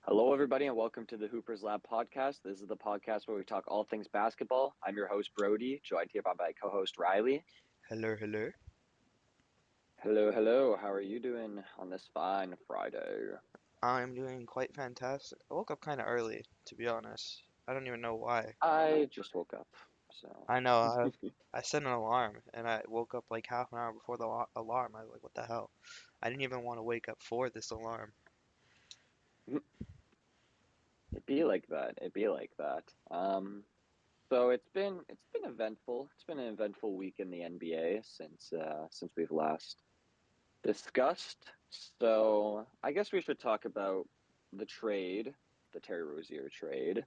Hello, everybody, and welcome to the Hoopers Lab podcast. This is the podcast where we talk all things basketball. I'm your host, Brody, joined here by my co host, Riley. Hello, hello. Hello, hello. How are you doing on this fine Friday? I'm doing quite fantastic. I woke up kind of early, to be honest. I don't even know why. I just woke up, so. I know I set an alarm and I woke up like half an hour before the alarm. I was like, what the hell? I didn't even want to wake up for this alarm. It'd be like that. It'd be like that. So it's been eventful. It's been an eventful week in the NBA since we've last discussed. So I guess we should talk about the trade, the Terry Rozier trade.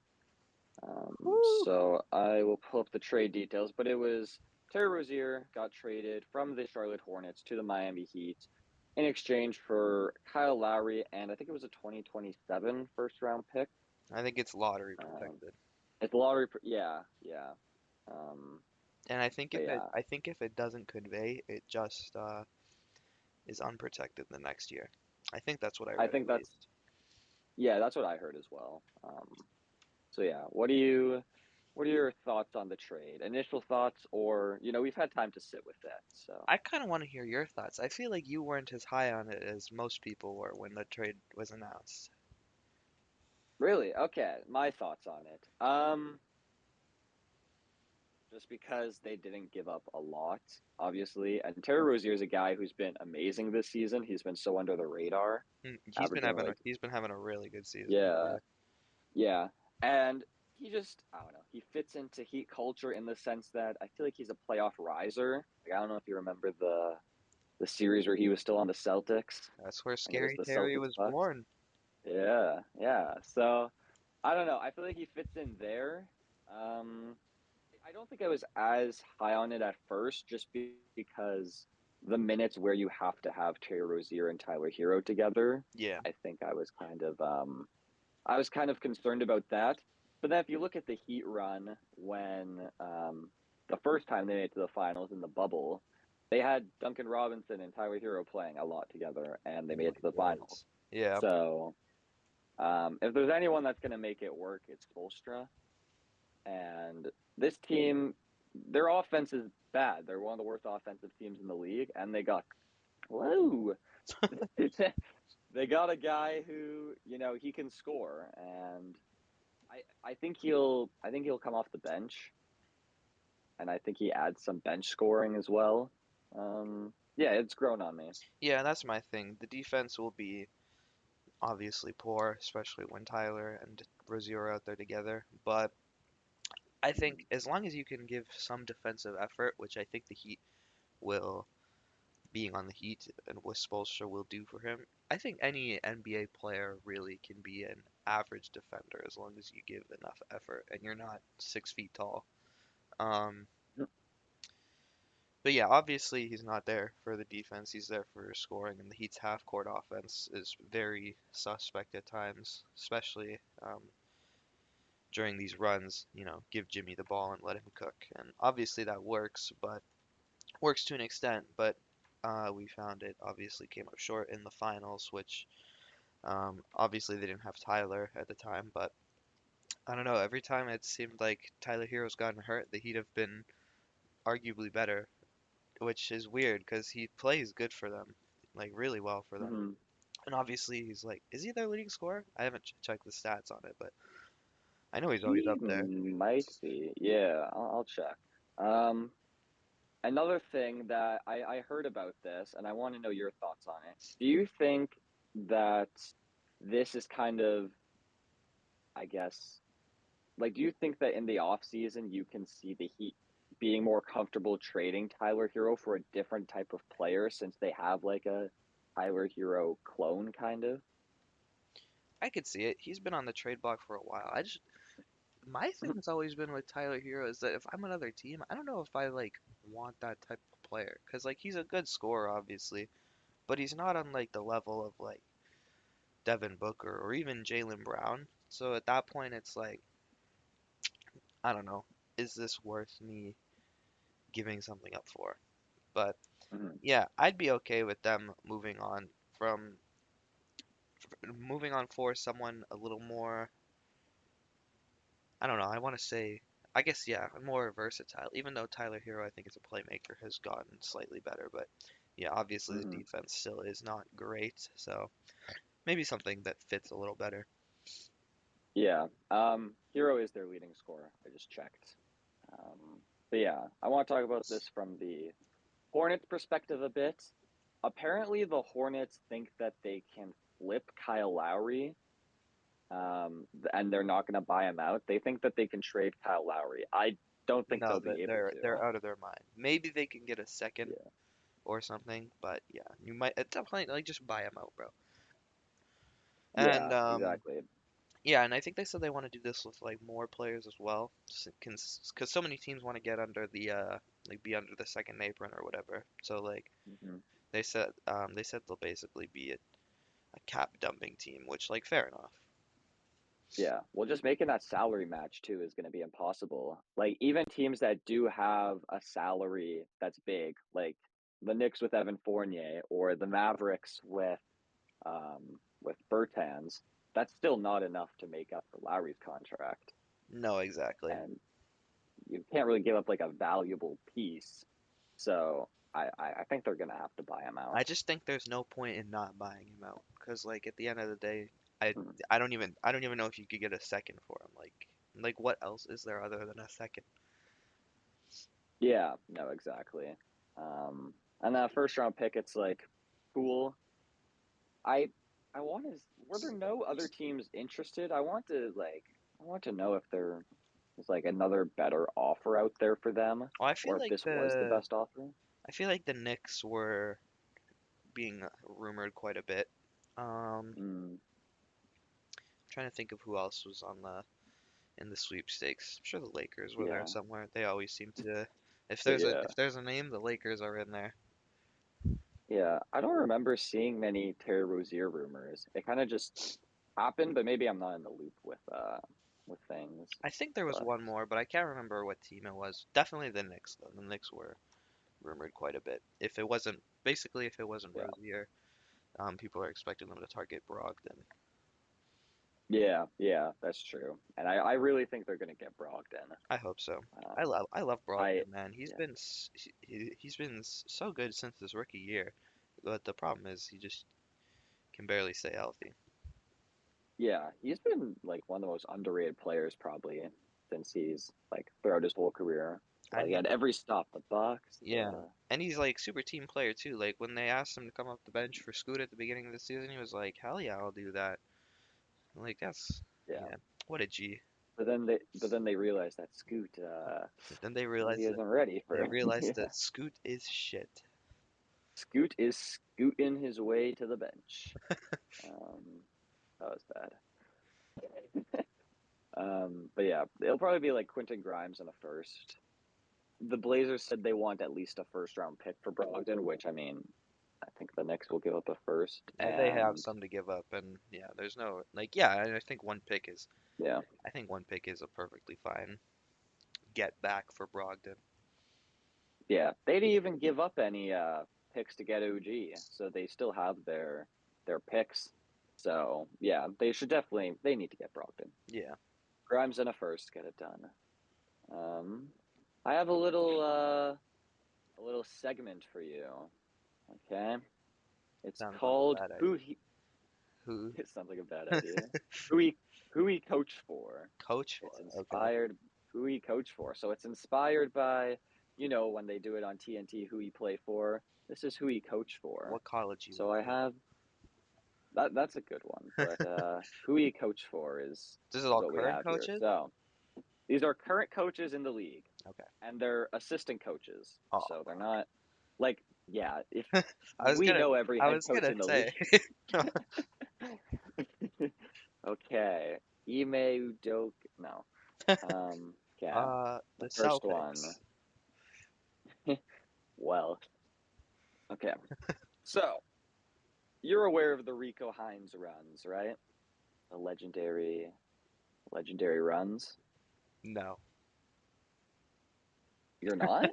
Woo! So I will pull up the trade details, but it was Terry Rozier got traded from the Charlotte Hornets to the Miami Heat in exchange for Kyle Lowry and I think it was a 2027 first round pick. I think it's lottery Um, protected. it's lottery, yeah, yeah. Um, And I think but if it yeah, I think if it doesn't convey, it just is unprotected the next year. I think that's what I I read think at that's least. yeah, that's what I heard as well. So yeah, what are your thoughts on the trade? Initial thoughts, or we've had time to sit with that, so. I kind of want to hear your thoughts. I feel like you weren't as high on it as most people were when the trade was announced. Really? Okay, my thoughts on it. Just because they didn't give up a lot, obviously. And Terry Rozier is a guy who's been amazing this season. He's been so under the radar, averaging like, He's been having a really good season. yeah, Yeah. yeah. And he just, I don't know, he fits into Heat culture in the sense that I feel like he's a playoff riser. Like, I don't know if you remember the series where he was still on the Celtics. That's where I think it was Scary the Terry Celtics was Bucks. born. Yeah, yeah. So I don't know. I feel like he fits in there. Um, I don't think I was as high on it at first, just because the minutes where you have to have Terry Rozier and Tyler Hero together, Yeah. I think I was kind of concerned about that. But then if you look at the Heat run when the first time they made it to the finals in the bubble, they had Duncan Robinson and Tyler Hero playing a lot together, and they Oh made my it to the finals. words. Yeah. So if there's anyone that's going to make it work, it's Spolstra. And this team, their offense is bad. They're one of the worst offensive teams in the league, and they got whoa, they got a guy who he can score, and I think he'll come off the bench, and I think he adds some bench scoring as well. Yeah, it's grown on me. Yeah, that's my thing. The defense will be obviously poor, especially when Tyler and Rozier are out there together. But I think Mhm. as long as you can give some defensive effort, which I think the Heat will, being on the Heat and what Spoelstra will do for him, I think any NBA player really can be an average defender as long as you give enough effort and you're not 6 feet tall. Um, But yeah, obviously he's not there for the defense. He's there for scoring, and the Heat's half-court offense is very suspect at times, especially during these runs. Give Jimmy the ball and let him cook, and obviously that works, but works to an extent. But we found it obviously came up short in the finals, which obviously they didn't have Tyler at the time, but I don't know. Every time it seemed like Tyler Hero's gotten hurt, the Heat have been arguably better, which is weird because he plays good for them, like really well for them. Mhm. And obviously, he's like, is he their leading scorer? I haven't checked the stats on it, but I know he's always He up there. might be. Yeah, I'll check. Um, Another thing that I heard about this, and I want to know your thoughts on it. Do you think that this is kind of, I guess, like, do you think that in the off season you can see the Heat being more comfortable trading Tyler Hero for a different type of player since they have like a Tyler Hero clone kind of? I could see it. He's been on the trade block for a while. My thing has always been with Tyler Hero is that if I'm another team, I don't know if I like want that type of player because like he's a good scorer, obviously, but he's not on like the level of like Devin Booker or even Jaylen Brown. So at that point, it's like I don't know, is this worth me giving something up for? But Mhm. yeah, I'd be okay with them moving on from moving on for someone a little more, I don't know, I want to say, I guess, yeah, more versatile. Even though Tyler Hero, I think, as a playmaker, has gotten slightly better, but yeah, obviously the Hmm. defense still is not great, so maybe something that fits a little better. Yeah. Hero is their leading scorer. I just checked. But yeah, I want to talk about this from the Hornets perspective a bit. Apparently, the Hornets think that they can flip Kyle Lowry, and they're not going to buy him out. They think that they can trade Kyle Lowry. I don't think No, they'll be able they're to. out of their mind. Maybe they can get a second Yeah. or something, but yeah, you might at some point like just buy him out, bro. And Yeah, exactly. yeah, and I think they said they want to do this with like more players as well, because so many teams want to get under the like be under the second apron or whatever. So like Hmm. they said they'll basically be a cap dumping team, which like fair enough. Yeah. Well, just making that salary match too is going to be impossible. Like even teams that do have a salary that's big, like the Knicks with Evan Fournier or the Mavericks with Bertans, that's still not enough to make up for Lowry's contract. No, exactly. And you can't really give up like a valuable piece. So I think they're gonna have to buy him out. I just think there's no point in not buying him out because like at the end of the day, I Hmm. I don't even know if you could get a second for him. Like what else is there other than a second? Yeah, no, exactly. And that first round pick, it's like cool. I I want to. Were there no other teams interested? I want to know if there is like another better offer out there for them, Well, or if this was the best offer. I feel like the Knicks were being rumored quite a bit. Mm, Trying to think of who else was on the in the sweepstakes. I'm sure the Lakers were there yeah, somewhere. They always seem to. yeah, If there's a name, the Lakers are in there. yeah. I don't remember seeing many Terry Rozier rumors. It kind of just happened, but maybe I'm not in the loop with things. I think there was But one more, but I can't remember what team it was. Definitely the Knicks though. The Knicks were rumored quite a bit. If it wasn't yeah, Rozier, people are expecting them to target Brogdon. yeah, yeah, that's true. And I really think they're gonna get Brogdon. I hope so. Um, I love I Brogdon, man. Yeah, He's been so good since his rookie year. But the problem is he just can barely stay healthy. yeah, he's been like one of the most underrated players probably since he's like throughout his whole career. And Like he at every stop, the Bucks, Yeah. And he's like super team player too. Like when they asked him to come off the bench for Scoot at the beginning of the season, he was like, "Hell yeah, I'll do that." Like that's yeah. yeah, what a G. But then they realized that Scoot But then maybe they isn't ready for realized yeah. that Scoot is shit. Scoot is scooting his way to the bench. Um, that was bad. But yeah, it'll probably be like Quentin Grimes in the first. The Blazers said they want at least a first round pick for Brogdon, which I mean, I think the Knicks will give up a first. They have And some to give up, and yeah, there's no like yeah, and yeah, I think one pick is a perfectly fine get back for Brogdon. yeah, they didn't even give up any picks to get OG, so they still have their picks. So yeah, they need to get Brogdon. Yeah, Grimes in a first, get it done. Um, I have a little segment for you. Okay, it's sounds like a called bad Who idea. He. Who It sounds like a bad idea. Who he coached for. coach for? It's Okay. inspired who he coached for. So it's inspired by, when they do it on TNT, who he played for. This is who he coached for. What college he So went I to? have that's a good one. But who he coached for This is is all what we current have here. coaches? So these are current coaches in the league, Okay. and they're assistant coaches. Oh, So they're not like, yeah, if I was we gonna know every I head was coach gonna in the say. league. Okay. Ime Udoka. No. Okay. The The first one. Celtics. Well, okay. So, you're aware of the Rico Hines runs, right? The legendary runs. No. You're not?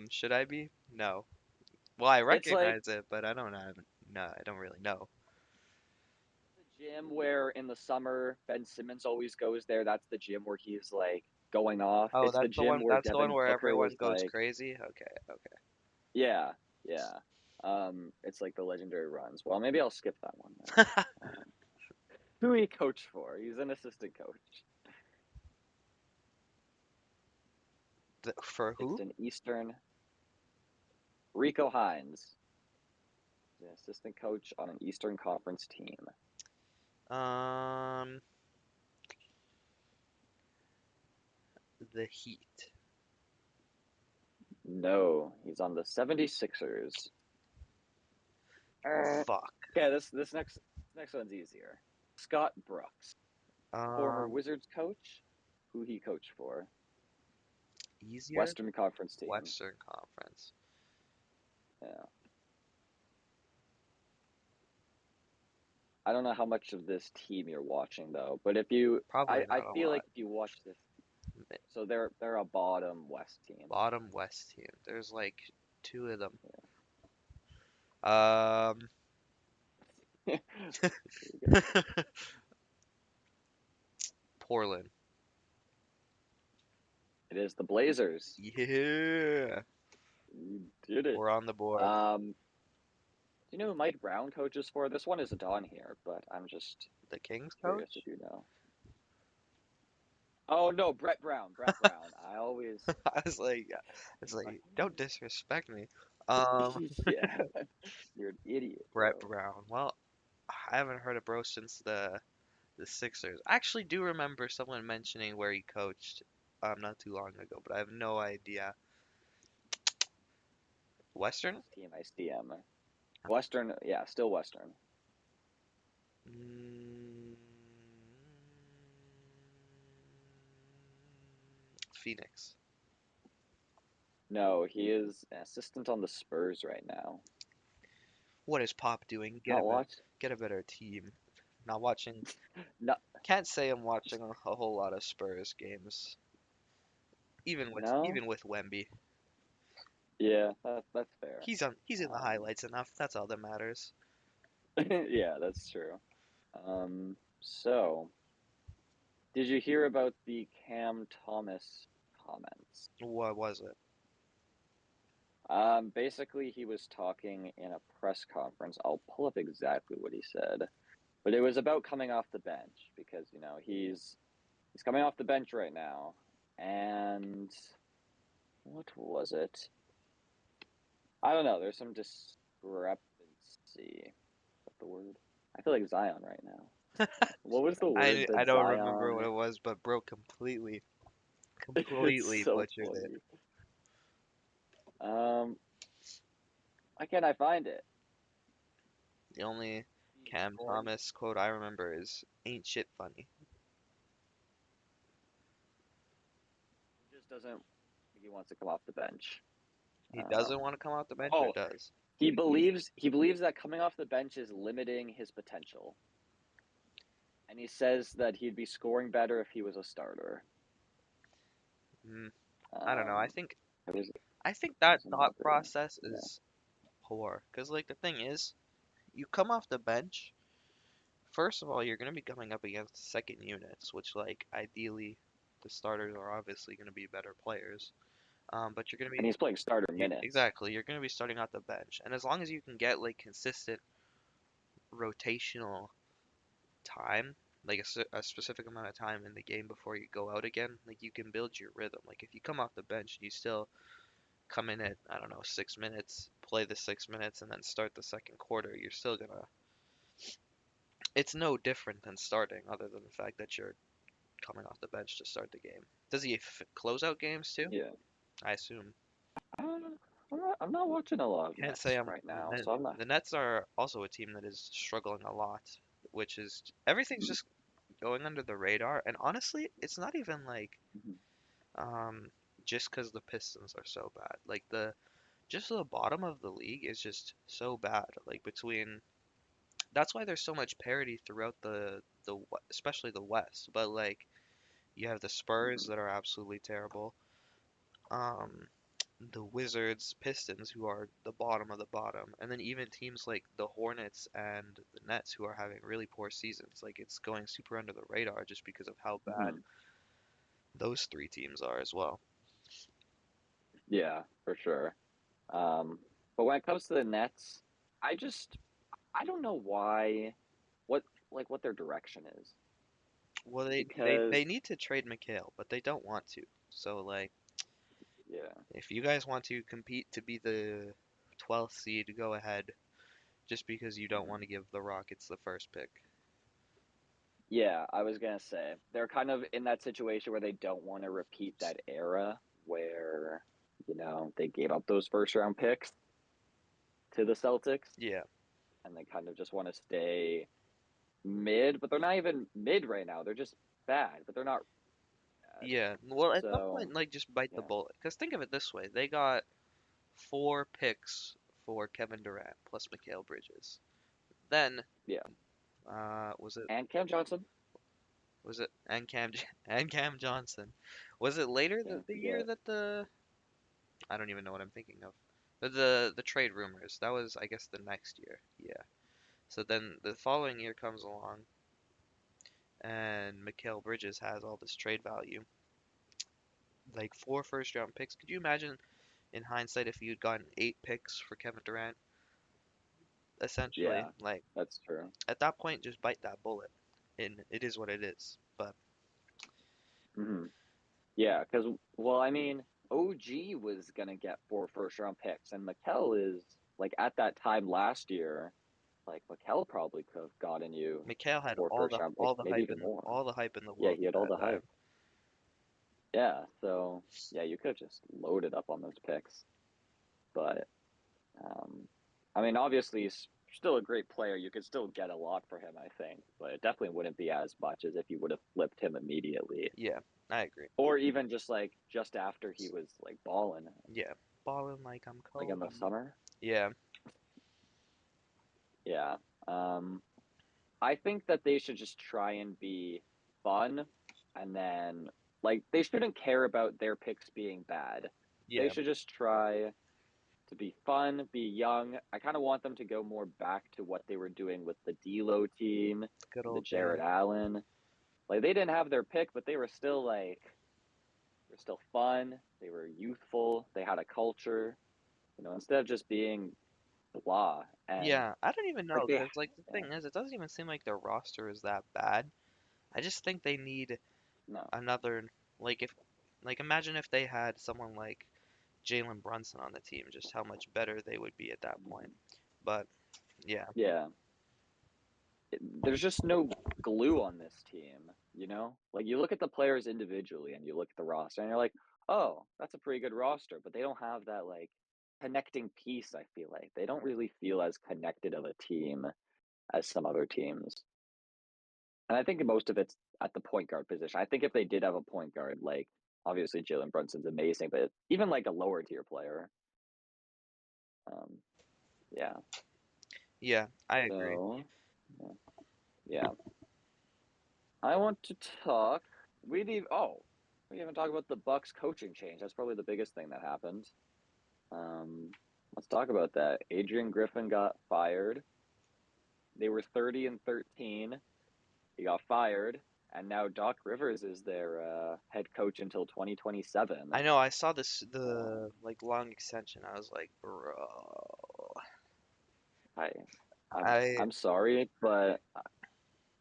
Should I be? No. Well, I It's like recognize it, but I don't have. No, I don't really know. gym where in the summer Ben Simmons always goes there. That's the gym where he's like going off. Oh, It's the that's the gym one. where That's the one Devin where Booker everyone was goes like, crazy. Okay, okay. yeah, yeah. It's like the legendary runs. Well, maybe I'll skip that one then. Who he coached for? He's an assistant coach. For It's who? an Eastern. Rico Hines, the assistant coach on an Eastern Conference team. Um, the Heat. No, he's on the 76ers. Fuck. Okay, this next one's easier. Scott Brooks, former Um, Wizards coach, who he coached for, easier. Western Conference team. Western Conference. Yeah. I don't know how much of this team you're watching though, but if you, Probably I not a feel like lot. if you watch this, Mi- so they're a bottom West team. Bottom West team. There's like two of them. Um, Portland. It is the Blazers. Yeah, You did it. we're on the board. Do you know who Mike Brown coaches for? This one isn't on here, but I'm just The Kings curious if coach? you know. Oh no, Brett Brown. Brett Brown. I always. I was like, don't disrespect me. Um, Yeah, you're an idiot, Brett bro. Brown. Well, I haven't heard of bro since the Sixers. I actually do remember someone mentioning where he coached not too long ago, but I have no idea. Western? Last team I see him. Western, yeah, still Western. Mm, Phoenix. No, he is an assistant on the Spurs right now. What is Pop doing? Not watch. Get a better team. Not watching. No, Can't say I'm watching a whole lot of Spurs games, even with no. even with Wemby. Yeah, that's fair. He's in the Um, highlights enough. That's all that matters. yeah, that's true. So did you hear about the Cam Thomas comments? What was it? Basically, he was talking in a press conference. I'll pull up exactly what he said, but it was about coming off the bench because he's coming off the bench right now, and what was it? I don't know. There's some discrepancy. What's the word? I feel like Zion right now. What was the word I that don't remember what Zion? it was, but bro It's completely so butchered it. funny. Um, why can't I find it? The only He's Cam going. Thomas quote I remember is "Ain't shit funny." He just doesn't. He wants to come off the bench. He doesn't Um, want to come off the bench or oh, does? he believes that coming off the bench is limiting his potential, and he says that he'd be scoring better if he was a starter. Mm, I don't know. Um, it was I think it that was thought another. process Yeah. is poor. Cause like the thing is, you come off the bench. First of all, you're gonna be coming up against second units, which like ideally, the starters are obviously gonna be better players. But you're gonna And be he's playing starter minutes. exactly. You're gonna be starting out the bench, and as long as you can get like consistent rotational time, like a specific amount of time in the game before you go out again, like you can build your rhythm. Like if you come off the bench and you still come in at, I don't know, 6 minutes, play the 6 minutes, and then start the second quarter, you're still gonna. It's no different than starting, other than the fact that you're coming off the bench to start the game. Does he close out games too? Yeah. I assume. I'm not watching a lot of Can't say Nets I'm. right now, so I'm not. The Nets are also a team that is struggling a lot, which is everything's just going under the radar. And honestly, it's not even like Mhm. um just because the Pistons are so bad. Like the bottom of the league is just so bad. Like between that's why there's so much parity throughout especially the West. But like you have the Spurs Mhm. that are absolutely terrible. Um, the Wizards, Pistons, who are the bottom of the bottom, and then even teams like the Hornets and the Nets, who are having really poor seasons. Like it's going super under the radar just because of how bad Mhm. those three teams are as well. Yeah, for sure. Um, but when it comes to the Nets, I just I don't know why what what their direction is Well, they because need to trade McHale, but they don't want to. So like, yeah. if you guys want to compete to be the 12th seed, go ahead. Just because you don't Mhm. want to give the Rockets the first pick. Yeah, I was gonna say they're kind of in that situation where they don't want to repeat that era where, they gave up those first round picks to the Celtics Yeah, and they kind of just want to stay mid, but they're not even mid right now. They're just bad, but they're not bad. yeah. Well, at some So, point, like, just bite the yeah. bullet. Because think of it this way: they got four picks for Kevin Durant plus Mikal Bridges. Then, Yeah. was it And Cam Johnson. and and Cam Johnson? Was it later Can't the year forget. that the I don't even know what I'm thinking of. The trade rumors. That was, I guess, the next year. Yeah. So then the following year comes along, and Mikal Bridges has all this trade value, like four first round picks. Could you imagine in hindsight if you'd gotten eight picks for Kevin Durant? Essentially, Yeah, like that's true. at that point, just bite that bullet, and it is what it is. But Hmm. Yeah, because, well, I mean, OG was going to get four first round picks, and Mikel is, like, at that time last year, like, Mikel probably could have gotten you Mikal had four first round picks, maybe even more. all the hype in the Yeah, world he at had all that the time. hype. Yeah, so, yeah, you could have just loaded up on those picks. But, um, I mean, obviously, he's still a great player. You could still get a lot for him, I think, but it definitely wouldn't be as much as if you would have flipped him immediately. Yeah, I agree. Or even just like just after he was like balling, Yeah, balling like I'm like in the Kobe. summer. Yeah, Yeah. Um, I think that they should just try and be fun and then like they shouldn't care about their picks being bad. They yeah, should just try to be fun, be young. I kind of want them to go more back to what they were doing with the D'Lo team, good the old Jared days. Allen. Like they didn't have their pick, but they were still like they were still fun. They were youthful. They had a culture. Instead of just being blah and Yeah, I don't even like know, they because like the yeah, thing is, it doesn't even seem like their roster is that bad. I just think they need no. another, like if, like imagine if they had someone like Jalen Brunson on the team, just how much better they would be at that point. But yeah, Yeah, there's just no glue on this team. Like you look at the players individually and you look at the roster and you're like, oh, that's a pretty good roster, but they don't have that like connecting piece. I feel like they don't really feel as connected of a team as some other teams. And I think most of it's at the point guard position. I think if they did have a point guard, like obviously Jalen Brunson's amazing, but even like a lower tier player, um, yeah. yeah, I agree. So yeah, yeah. I want to talk. We haven't talked about the Bucks coaching change. That's probably the biggest thing that happened. Um, let's talk about that. Adrian Griffin got fired. They were 30-13. He got fired, and now Doc Rivers is their head coach until 2027. I know I saw Um, the like long extension. I was like, bro, I, I'm I I'm sorry, but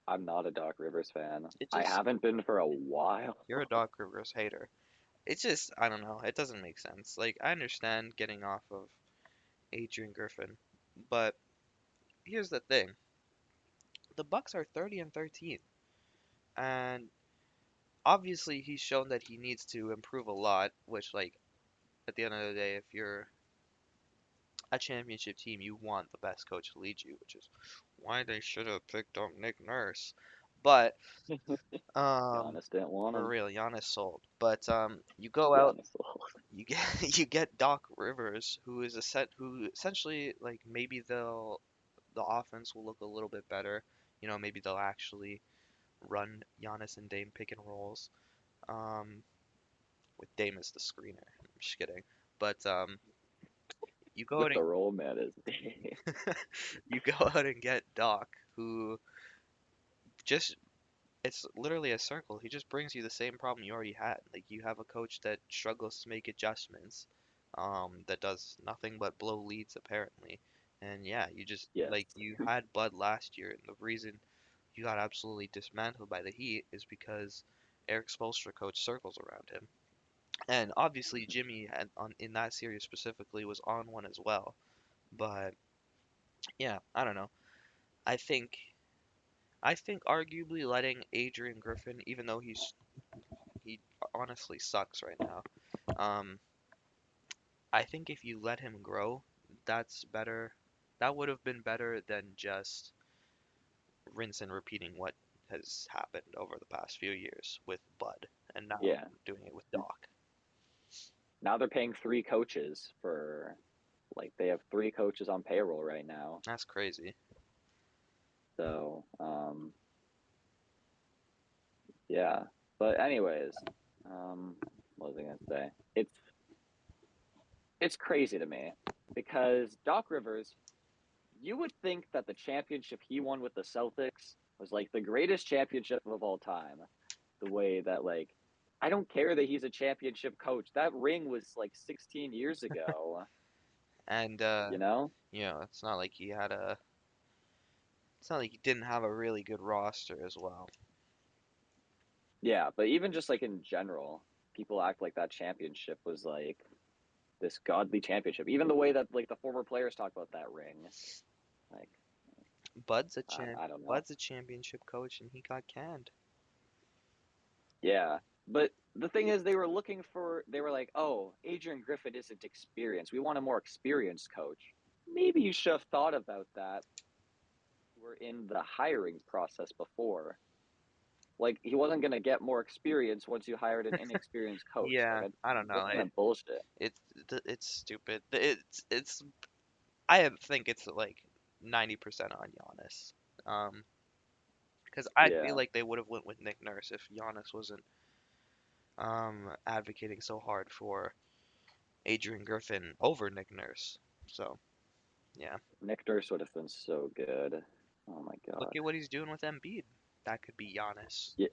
I'm not a Doc Rivers fan. it I just haven't been for a while. you're a Doc Rivers hater. It's just I don't know. It doesn't make sense. Like I understand getting off of Adrian Griffin, but here's the thing: the Bucks are 30-13, and obviously he's shown that he needs to improve a lot. Which like at the end of the day, if you're a championship team, you want the best coach to lead you, which is why they should have picked up Nick Nurse. But um, Giannis didn't want for him. real, Giannis sold. But you go out, Giannis old. you get you get Doc Rivers, who essentially like maybe the offense will look a little bit better. Maybe they'll actually run Giannis and Dame pick and rolls. Um, with Dame as the screener. I'm just kidding. But you go With out the and role man is you go out and get Doc, who just it's literally a circle. He just brings you the same problem you already had. Like you have a coach that struggles to make adjustments, that does nothing but blow leads apparently. And yeah, you just yes. like you had Bud last year, and the reason you got absolutely dismantled by the Heat is because Eric Spoelstra coached circles around him. And obviously Jimmy had on in that series specifically was on one as well. But yeah, I don't know. I think I think arguably letting Adrian Griffin, even though he honestly sucks right now. Um, I think if you let him grow, that's better. That would have been better than just rinse and repeating what has happened over the past few years with Bud and now Yeah. doing it with Doc. Now they're paying three coaches for like they have three coaches on payroll right now. That's crazy. So, yeah. But anyways, what was I gonna say? It's crazy to me because Doc Rivers, you would think that the championship he won with the Celtics was like the greatest championship of all time. The way that like I don't care that he's a championship coach. That ring was like 16 years ago, And you know? it's not like it's not like he didn't have a really good roster as well. Yeah, but even just like in general, people act like that championship was like this godly championship. Even the way that like the former players talk about that ring, like I don't know. Bud's a championship coach and he got canned. Yeah, but the thing is, they were like, oh, Adrian Griffin isn't experienced. We want a more experienced coach. Maybe you should have thought about that. We're in the hiring process before. Like he wasn't gonna get more experience once you hired an inexperienced coach. Yeah, I don't What know. kind of bullshit? It's stupid. I think it's like 90% on Giannis. Because I feel Yeah, like they would have went with Nick Nurse if Giannis wasn't advocating so hard for Adrian Griffin over Nick Nurse. So yeah, Nick Nurse would have been so good. Oh my look god. at what he's doing with Embiid. That could be Giannis. Yeah,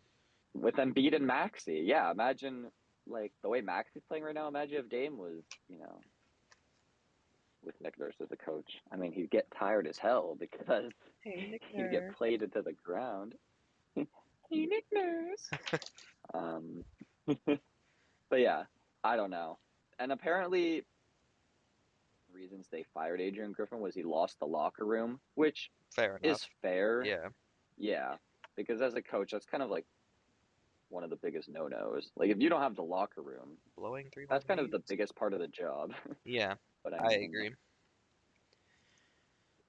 with Embiid and Maxi. Yeah, imagine like the way Maxi's playing right now. Imagine if Dame was, with Nick Nurse as a coach. I mean, he'd get tired as hell because Hey, Nick he'd get Nurse. played into the ground. Hey, Nick Nurse. Um, but yeah, I don't know. And apparently, reasons they fired Adrian Griffin was he lost the locker room, which Fair enough. is fair. Yeah, Yeah, because as a coach, that's kind of like one of the biggest no-nos. Like if you don't have the locker room, blowing three-one that's kind of the leads. biggest part of the job. Yeah, but I I mean, agree.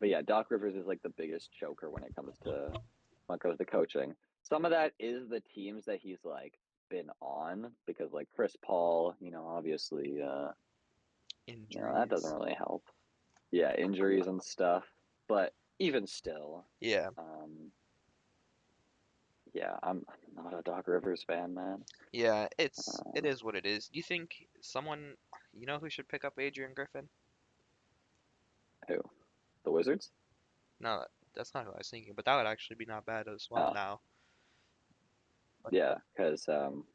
but yeah, Doc Rivers is like the biggest choker when it comes to coaching. Some of that is the teams that he's like been on because like Chris Paul, obviously, that doesn't Injuries. really help. Yeah, injuries and stuff. But even still, Yeah, um, yeah, I'm not a Doc Rivers fan, man. yeah. It Uh, is what it is. Do you think someone who should pick up Adrian Griffin? who? The Wizards? No, that's not who I was thinking, but that would actually be not bad as well Oh, now. But yeah, because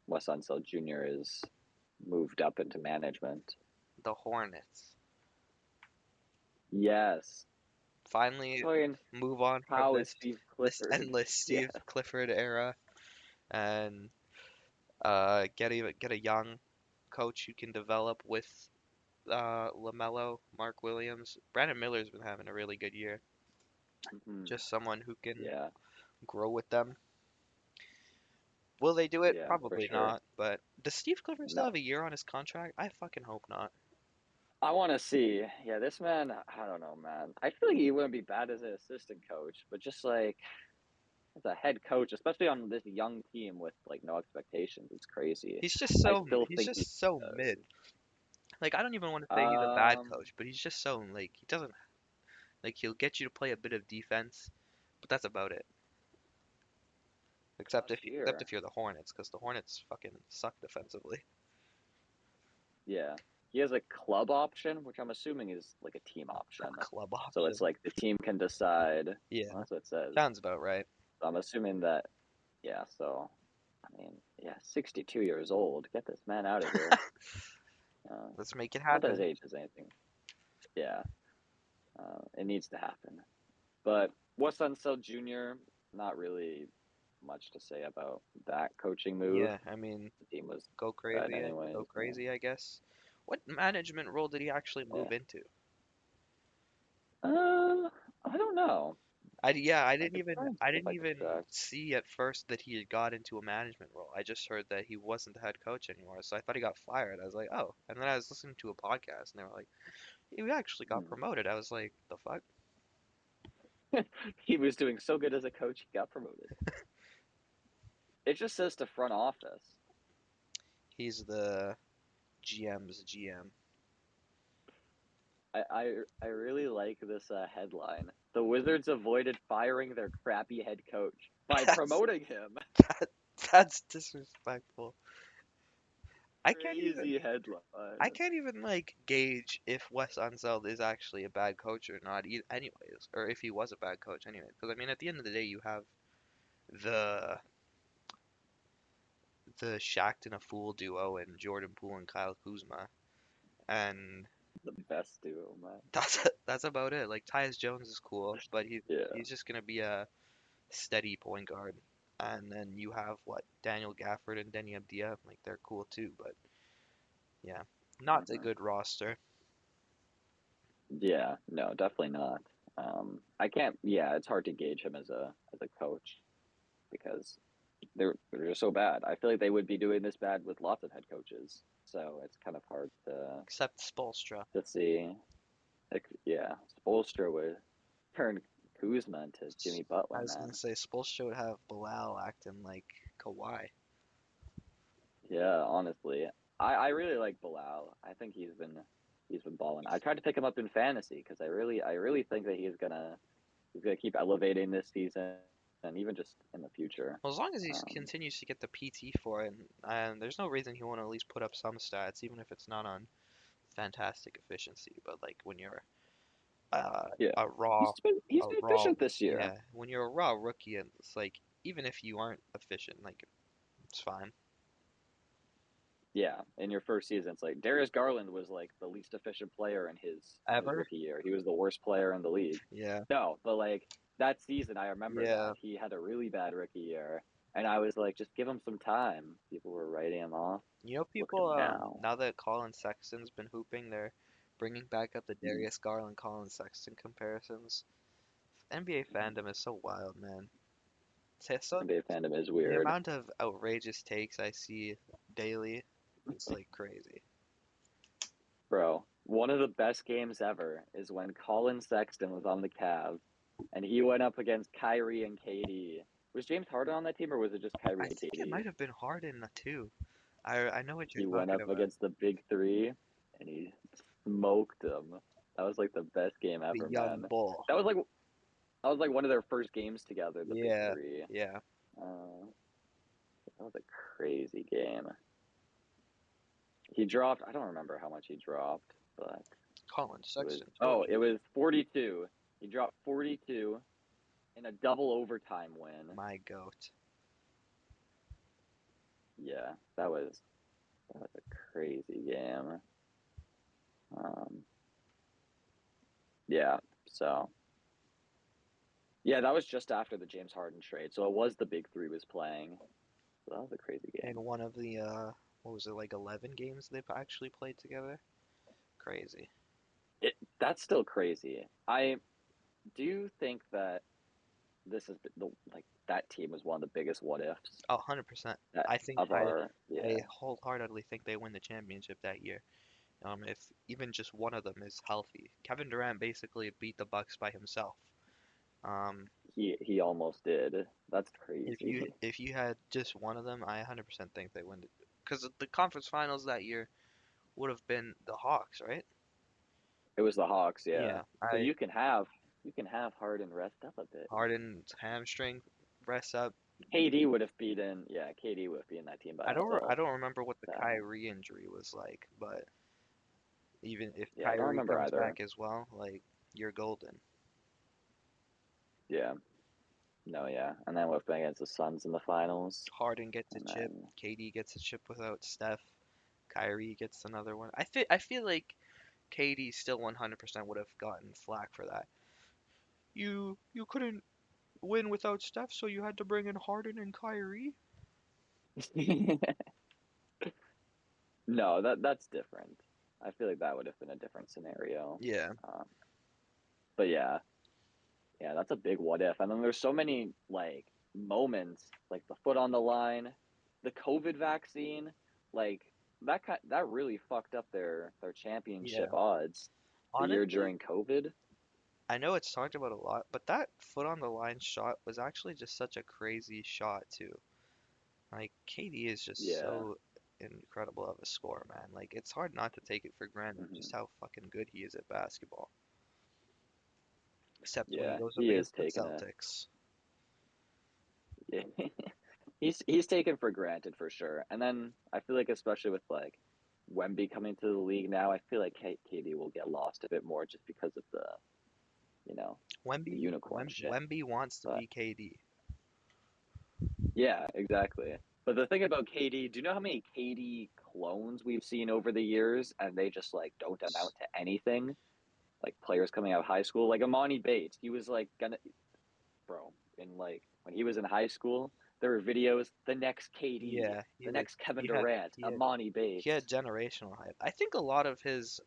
Wes Unseld Jr. is moved up into management. the Hornets Yes. finally So, I mean, move on from how is Steve this Clifford? endless Yeah. Steve Clifford era and get a young coach who can develop with LaMelo, Mark Williams. Brandon Miller's been having a really good year. Mhm. Just someone who can Yeah. grow with them. Will they do it? Yeah, for Probably sure. not. But does Steve Clifford still No. have a year on his contract? I fucking hope not. I want to see. Yeah, this man, I don't know, man. I feel like he wouldn't be bad as an assistant coach, but just like as a head coach, especially on this young team with like no expectations, it's crazy. I still He's think he just so does. mid. Like I don't even want to say he's a bad Um, coach, but he's just so like he doesn't like he'll get you to play a bit of defense, but that's about it. last Except year. if you're the Hornets, because the Hornets fucking suck defensively. Yeah. he has a club option, which I'm assuming is like a team A option. club So it's option. like the team can decide. Yeah, Well, that's what it says. sounds about right. So I'm assuming that, yeah. So I mean, yeah, 62 years old. Get this man out of here. Let's make it Not that his happen. age is anything. Yeah, it needs to happen. But Wes Unseld Jr. Not really much to say about that coaching move. Yeah, I mean, The team was go bad crazy, anyways. go crazy, I guess. What management role did he actually Yeah. move into? I don't know. Yeah, I could try and see I if didn't I could even check. see at first that he had got into a management role. I just heard that he wasn't the head coach anymore, so I thought he got fired. I was like, oh, and then I was listening to a podcast, and they were like, he actually got Hmm. promoted. I was like, the fuck? He was doing so good as a coach, he got promoted. It just says to front office. He's the GM's GM. I really like this headline. The Wizards avoided firing their crappy head coach by That's promoting him. that, that's disrespectful. I can't even Crazy headline. I can't even like gauge if Wes Unseld is actually a bad coach or not, anyways, or if he was a bad coach anyway. Because I mean, at the end of the day, you have the the Shackton a Fool duo and Jordan Poole and Kyle Kuzma, and The best duo, man. that's about it. Like Tyus Jones is cool, but Yeah. he's just gonna be a steady point guard. And then you have what Daniel Gafford and Denny Abdia, like they're cool too, but yeah, not a Hmm. good roster. Yeah. No, definitely not. I can't. Yeah, it's hard to gauge him as a coach because they're just so bad. I feel like they would be doing this bad with lots of head coaches. So it's kind of hard Except Spoelstra. to see. Like, yeah, Spoelstra would turn Kuzma into Jimmy I Butler, was gonna man. say Spoelstra would have Bilal acting like Kawhi. Yeah, honestly, I really like Bilal. I think he's been balling. I tried to pick him up in fantasy because I really think that he's gonna keep elevating this season and even just in the future. Well, as long as he Um, continues to get the PT for it, and there's no reason he won't at least put up some stats, even if it's not on fantastic efficiency. But like when you're uh, yeah, a he's raw, been he's a been raw, efficient this year. yeah, when you're a raw rookie, and it's like even if you aren't efficient, like it's fine. Yeah, in your first season, it's like Darius Garland was like the least efficient player in his Ever? rookie year. He was the worst player in the league. Yeah, No, but like that season, I remember yeah. that he had a really bad rookie year, and I was like, just give him some time. People were writing him off. You know, Look at people him now. now that Colin Sexton's been hooping, they're bringing back up the Mm. Darius Garland Colin Sexton comparisons. NBA fandom is so wild, man. So NBA fandom is the weird, amount of outrageous takes I see daily is like crazy. bro. One of the best games ever is when Colin Sexton was on the Cavs, and he went up against Kyrie and KD. Was James Harden on that team, or was it just I Kyrie and think it KD? might have been Harden too. I know what you're He went talking up about. against the big three and he smoked them. That was like the best game The ever, young man. bull. That was like that was like one of their first games together, the big Yeah, three. yeah. Uh, that was a crazy game. He dropped. I don't remember how much he dropped, but Colin it was. Sexton Oh, torched it him. was 42. He dropped 42 in a double overtime win. My goat. Yeah, that was a crazy game. Um, yeah. So yeah, that was just after the James Harden trade. So it was the big three was playing. So that was a crazy game. In one of the what was it, like 11 games they've actually played together? Crazy. That's still crazy. I do think that this is the like that team was one of the biggest what ifs Oh, 100%. that I think of our yeah. I wholeheartedly think they win the championship that year. If even just one of them is healthy. Kevin Durant basically beat the Bucks by himself. Um, He almost did. That's crazy. if you had just one of them, I 100% think they win it. Because the conference finals that year would have been the Hawks, right? It was the Hawks, yeah. Yeah, So I you can have Harden rest up a bit. Harden's hamstring rests up. KD would have beaten KD would have beaten that team by I himself. don't remember what the So Kyrie injury was like, but Even if Yeah, I don't Kyrie remember comes either. back as well, like you're golden. Yeah. No, yeah. And then we're playing against the Suns in the finals. Harden gets a And chip, then KD gets a chip without Steph, Kyrie gets another one. I feel like KD still 100% would have gotten flack for that. You couldn't win without Steph, so you had to bring in Harden and Kyrie. no, that's different. I feel like that would have been a different scenario. Yeah, Um, but yeah, yeah, that's a big what if. And then there's so many like moments, like the foot on the line, the COVID vaccine, like that really fucked up their championship yeah. odds the year Honestly, during COVID. I know it's talked about a lot, but that foot on the line shot was actually just such a crazy shot too. Like KD is just Yeah. so incredible of a scorer, man. Like it's hard not to take it for granted Hmm. just how fucking good he is at basketball. Except when he Yeah, goes up he is against the taking it. Celtics. Yeah. He's taken for granted for sure. And then I feel like especially with like Wemby coming to the league now, I feel like KD will get lost a bit more just because of you know, the unicorn shit. Wemby wants to But be KD. yeah, exactly. But the thing about KD, do you know how many KD clones we've seen over the years and they just like don't amount to anything? Like players coming out of high school, like Amani Bates, he was like gonna bro, in like when he was in high school, there were videos, the next KD, Yeah, the next Kevin he had Durant, he had Amani he had Bates. generational hype. I think a lot of his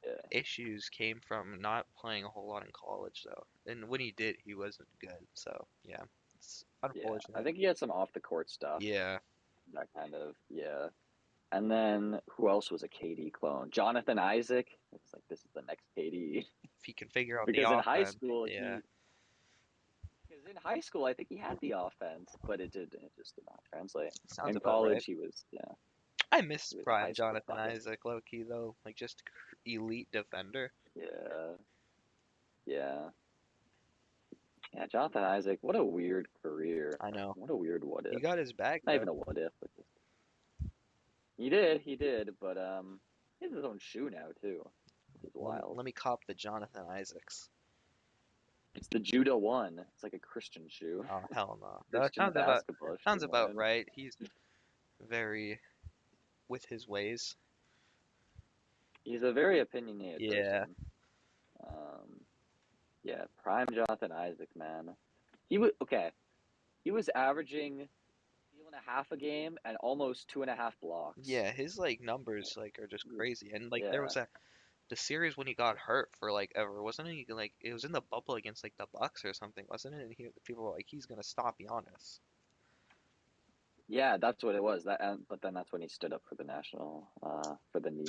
Yeah. issues came from not playing a whole lot in college though. And when he did, he wasn't good. So, yeah. It's Yeah, I unfortunate. think he had some off the court stuff. Yeah. That kind of yeah. And then who else was a KD clone? Jonathan Isaac. It's like this is the next KD If he can figure out the because in high offense. school Yeah. he because in high school I think he had the offense, but it just did not translate. Sounds In about right. college he was yeah I miss he was a high prime school Jonathan bucket. Isaac low key though. Like just elite defender. Yeah, yeah, yeah. Jonathan Isaac. What a weird career. I know. What a weird what He if. got his bag Not though. even a what if, but just he did. But he has his own shoe now too, which is Let me wild. let me cop the Jonathan Isaacs. It's the Judah One. It's like a Christian shoe, Oh hell no. That Christian basketball shoe, sounds about man. right. He's very with his ways. He's a very opinionated Yeah. person. Um, yeah, prime Jonathan Isaac, man. He was okay. He was averaging steal and a half a game and almost 2.5 blocks. Yeah, his like numbers like are just He was, crazy. And like there yeah, was the series when he got hurt for like ever, wasn't he? Like it was in the bubble against like the Bucks or something, wasn't it? And people were like, he's gonna stop Giannis. yeah. That's what it was. But then that's when he stood up for the national, for the knee.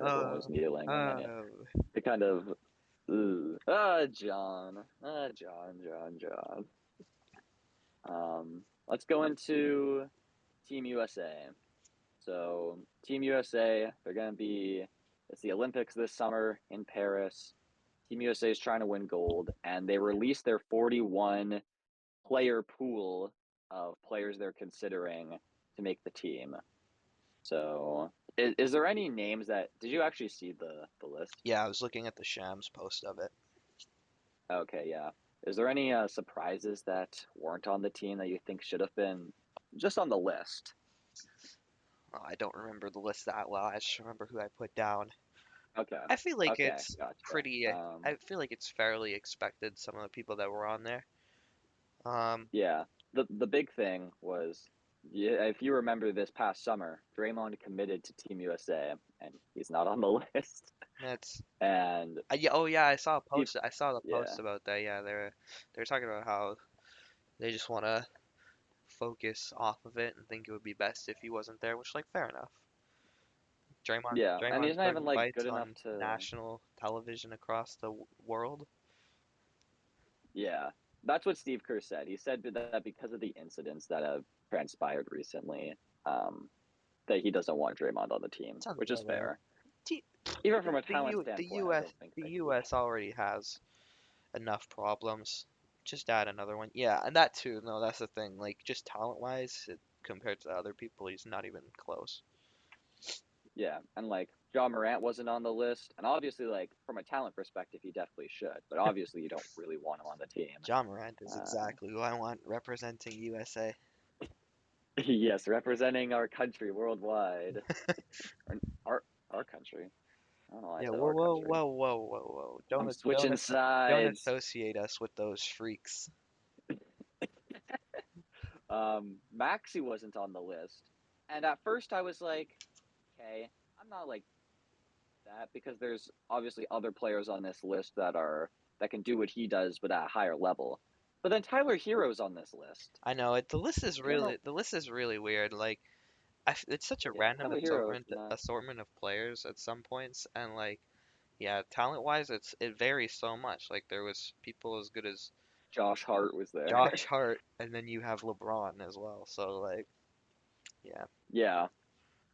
Everyone Uh, was kneeling, and then uh, it kind of, John, John. Let's go into Team USA. So Team USA, they're going to be it's the Olympics this summer in Paris. Team USA is trying to win gold, and they released their 41 player pool of players they're considering to make the team. So, is there any names that did you actually see the list? yeah, I was looking at the Shams post of it. Okay, yeah. Is there any surprises that weren't on the team that you think should have been just on the list? Oh, I don't remember the list that well. I just remember who I put down. Okay, I feel like okay, it's gotcha. pretty. I feel like it's fairly expected. Some of the people that were on there. Um, Yeah, the big thing was, yeah, if you remember this past summer, Draymond committed to Team USA, and he's not on the list. that's And yeah. Oh yeah, I saw a Steve, post. I saw the yeah, post about that. Yeah, they're talking about how they just want to focus off of it and think it would be best if he wasn't there, which like fair enough. yeah, and Draymond's he's not even putting like fights good enough on to, national television across the world. yeah. That's what Steve Kerr said. He said that because of the incidents that have transpired recently, um, that he doesn't want Draymond on the team, Sounds which is about right. fair. T- Even from a talent The standpoint, I U.S. don't think the that he would. U.S. already has enough problems. Just add another one. Yeah, and that too. No, that's the thing. Like just talent wise, compared to other people, he's not even close. Yeah, and like John Morant wasn't on the list, and obviously, like from a talent perspective, he definitely should. But obviously, you don't really want him on the team. John Morant is Uh, exactly who I want representing USA. yes, representing our country worldwide, or our country. I don't know why I Yeah, said whoa, our whoa, country. whoa, whoa, whoa, whoa. I'm Don't switching don't sides. associate us with those freaks. Maxi wasn't on the list, and at first I was like, okay, I'm not like that because there's obviously other players on this list that can do what he does, but at a higher level. But then Tyler Hero's on this list. I know it. I don't know. The list is really weird. Like it's such a Yeah, random Tyler Hero's not. assortment of players at some points, and like yeah, talent wise, it varies so much. Like there was people as good as Josh Hart was there. Josh Hart, and then you have LeBron as well. So like yeah, Yeah.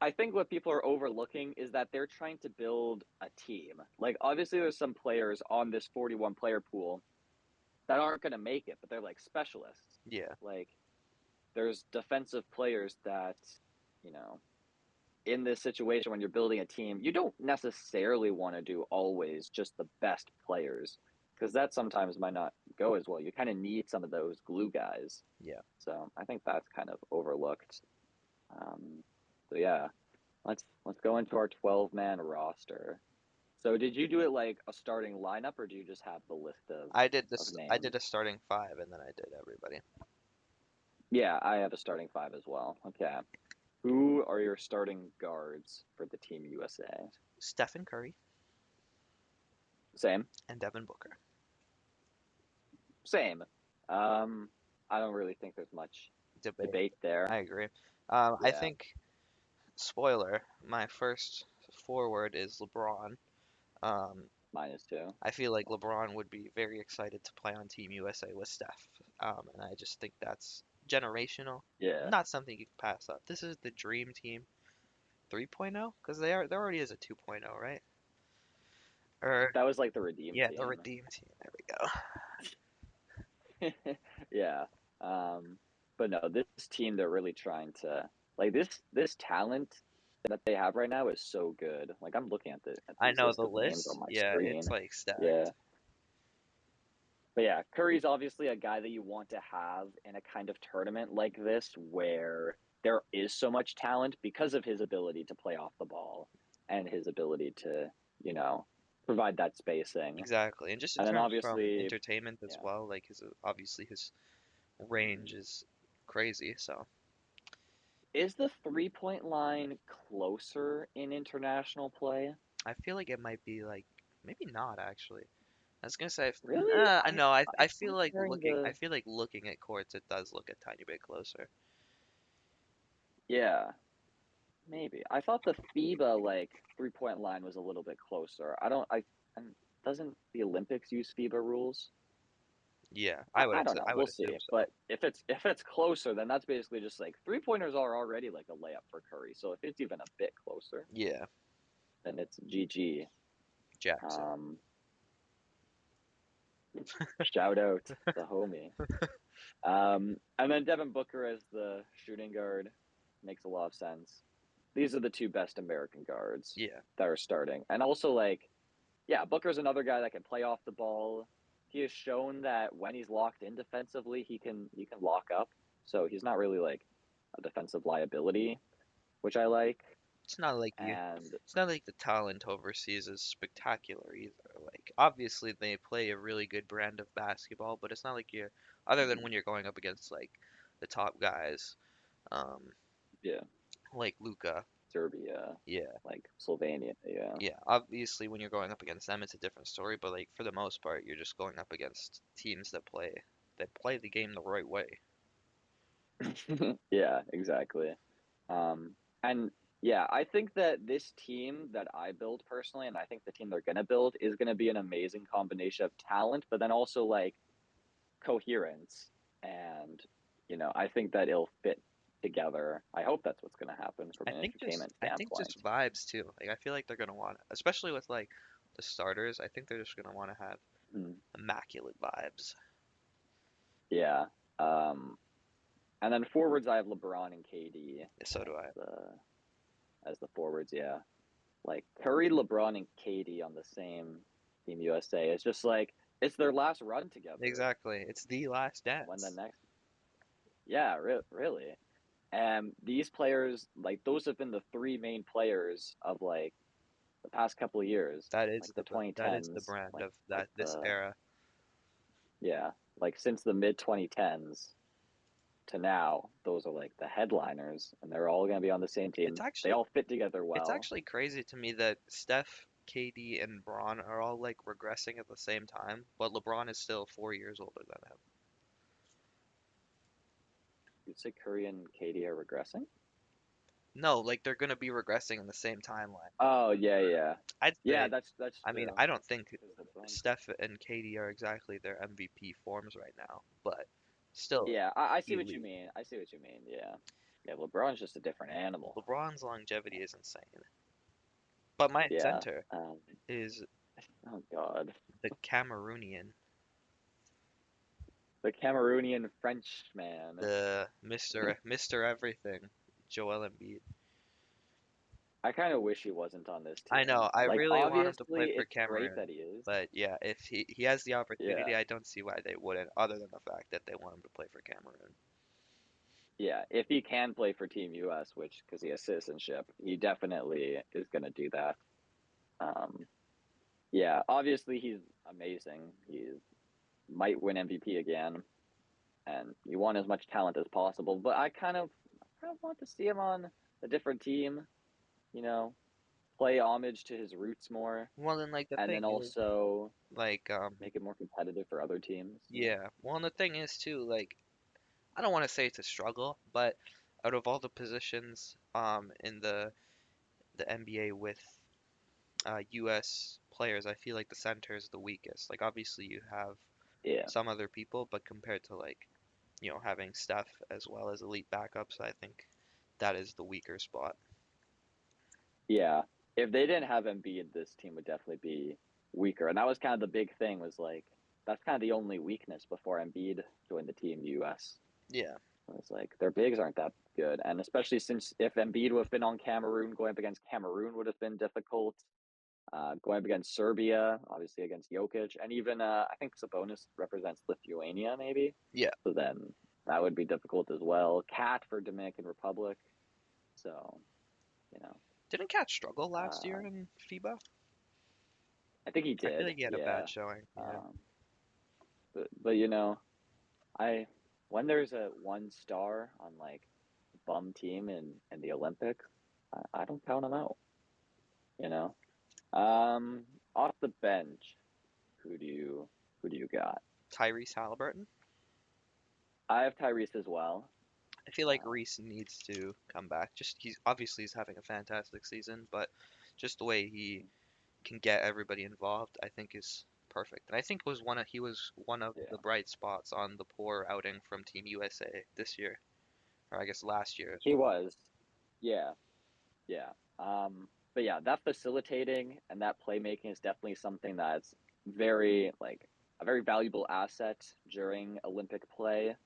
I think what people are overlooking is that they're trying to build a team. Like, obviously, there's some players on this 41 player pool that aren't going to make it, but they're like specialists. yeah, Like, there's defensive players that, you know, in this situation when you're building a team, you don't necessarily want to do always just the best players because that sometimes might not go as well. You kind of need some of those glue guys. yeah. So I think that's kind of overlooked. Um, so yeah, let's go into our 12-man roster. So did you do it like a starting lineup or do you just have the list I did of this. I names? did a starting five, and then I did everybody. Yeah, I have a starting five as well. Okay. Who are your starting guards for the Team USA? Stephen Curry Same. and Devin Booker. Same. I don't really think there's much Debate. debate there. I agree. I Yeah, think spoiler. My first forward is LeBron. Um, minus two. I feel like LeBron would be very excited to play on Team USA with Steph. And I just think that's generational. Yeah, Not something you can pass up. This is the dream team 3.0 because there already is a 2.0, right? Or that was like the redeem yeah, the team. redeem team. There we go. Yeah. Um, but no, this team they're really trying to like this talent that they have right now is so good. Like I'm looking at I these know list the of names list. on my Yeah, it's screen. like Yeah. stacked. But yeah, Curry's obviously a guy that you want to have in a kind of tournament like this where there is so much talent because of his ability to play off the ball and his ability to, you know, provide that spacing. Exactly. And just in And then terms from obviously, entertainment as yeah. well, like his obviously his range is crazy. So Is the 3-point line closer in international play? I feel like it might be like maybe not actually. I was gonna say, Really? no, I'm comparing I the feel like looking at courts, it does look a tiny bit closer. yeah, maybe. I thought the FIBA like 3-point line was a little bit closer. I don't I and doesn't the Olympics use FIBA rules? Yeah, I don't know. I would We'll assume see. so. But if it's closer, then that's basically just like 3-pointers are already like a layup for Curry. So if it's even a bit closer, Yeah, then it's GG. Jackson. Um, shout out the homie. And then Devin Booker as the shooting guard makes a lot of sense. These are the two best American guards Yeah, that are starting. And also, like, yeah, Booker's another guy that can play off the ball. He has shown that when he's locked in defensively, he can lock up. So he's not really like a defensive liability, which I like. it's not like And the talent overseas is spectacular either. Like obviously they play a really good brand of basketball, but it's not like you're other than when you're going up against like the top guys, um, yeah, like Luca. Serbia, Yeah, like Slovenia, yeah. yeah. Obviously when you're going up against them, it's a different story. But like for the most part, you're just going up against teams that play the game the right way. Yeah, exactly. Um, and yeah, I think that this team that I build personally, and I think the team they're gonna build is gonna be an amazing combination of talent, but then also like coherence. And I think that it'll fit together. I hope that's what's gonna happen from an entertainment I think standpoint. just vibes too. Like I feel like they're gonna want, especially with like the starters. I think they're just gonna want to have Mm, immaculate vibes. yeah. Um, and then forwards, I have LeBron and KD So do as I. the forwards. Yeah. like Curry, LeBron, and KD on the same Team USA. It's just like it's their last run together. Exactly. It's the last When the dance. next, yeah, really. And these players, like those have been the three main players of like the past couple of years, like the That is the 2010s, brand like of that this the era. yeah, like since the mid 2010s to now, those are like the headliners, and they're all gonna be on the same It's team. They actually all fit together it's well. actually crazy to me that Steph, KD, and Braun are all like regressing at the same time, but LeBron is still 4 years older than him. You'd say Curry and KD are regressing? No, like they're gonna be regressing in the same timeline. Oh yeah, yeah, I'd yeah. say, That's I mean, true. I don't think Because LeBron's Steph and KD are exactly their MVP forms right now, but still yeah, I see what you elite. mean. I see what you mean. Yeah, yeah. LeBron's just a different animal. LeBron's longevity is insane. But my Yeah. center is Oh God, the Cameroonian, the Cameroonian Frenchman. the Mr. Everything, Joel Embiid. I kind of wish he wasn't on this I team. know, I Like, really want him to play obviously, for it's great Cameroon, that he is. but yeah, if he has the Yeah, opportunity, I don't see why they wouldn't, other than the fact that they want him to play for Cameroon. yeah. If he can play for Team US, which because he has citizenship, he definitely is gonna do that. Um, yeah. Obviously, he's amazing. He might win MVP again, and you want as much talent as possible. But I kind of want to see him on a different team. You know, play homage to his roots more, Well, then like the and then thing is, also like make it more competitive for other teams. You know? yeah, well, and the thing is too, like I don't want to say it's a struggle, but out of all the positions in the NBA with US players, I feel like the center is the weakest. Like obviously you have Yeah, some other people, but compared to like, having Steph as well as elite backups, I think that is the weaker spot. yeah. If they didn't have Embiid, this team would definitely be weaker, and that was kind of the big thing. Was like that's kind of the only weakness before Embiid joined the team US. Yeah. It was like their bigs aren't that good, and especially since if Embiid would have been on Cameroon, going up against Cameroon would have been difficult. Going up against Serbia, obviously against Jokic, and even I think Sabonis represents Lithuania, maybe. Yeah. So then that would be difficult as well. Cat for Dominican Republic. So you know, Didn't Cat struggle last year uh, in FIBA? I think he I feel did. like he had a Yeah. bad showing. Yeah. Um, but I when there's a one star on like bum team in the Olympics, I don't count him out. You know. Um, Off the bench, who do you who do you got? Tyrese Halliburton. I have Tyrese as well. I feel like Um, Reese needs to come back. Just he's having a fantastic season, but just the way he can get everybody involved, I think is perfect. And I think he was one of the yeah, bright spots on the poor outing from Team USA this year, or I guess last year as he well. was. Yeah, yeah. But yeah, that facilitating and that playmaking is definitely something that's very like a very valuable asset during Olympic play.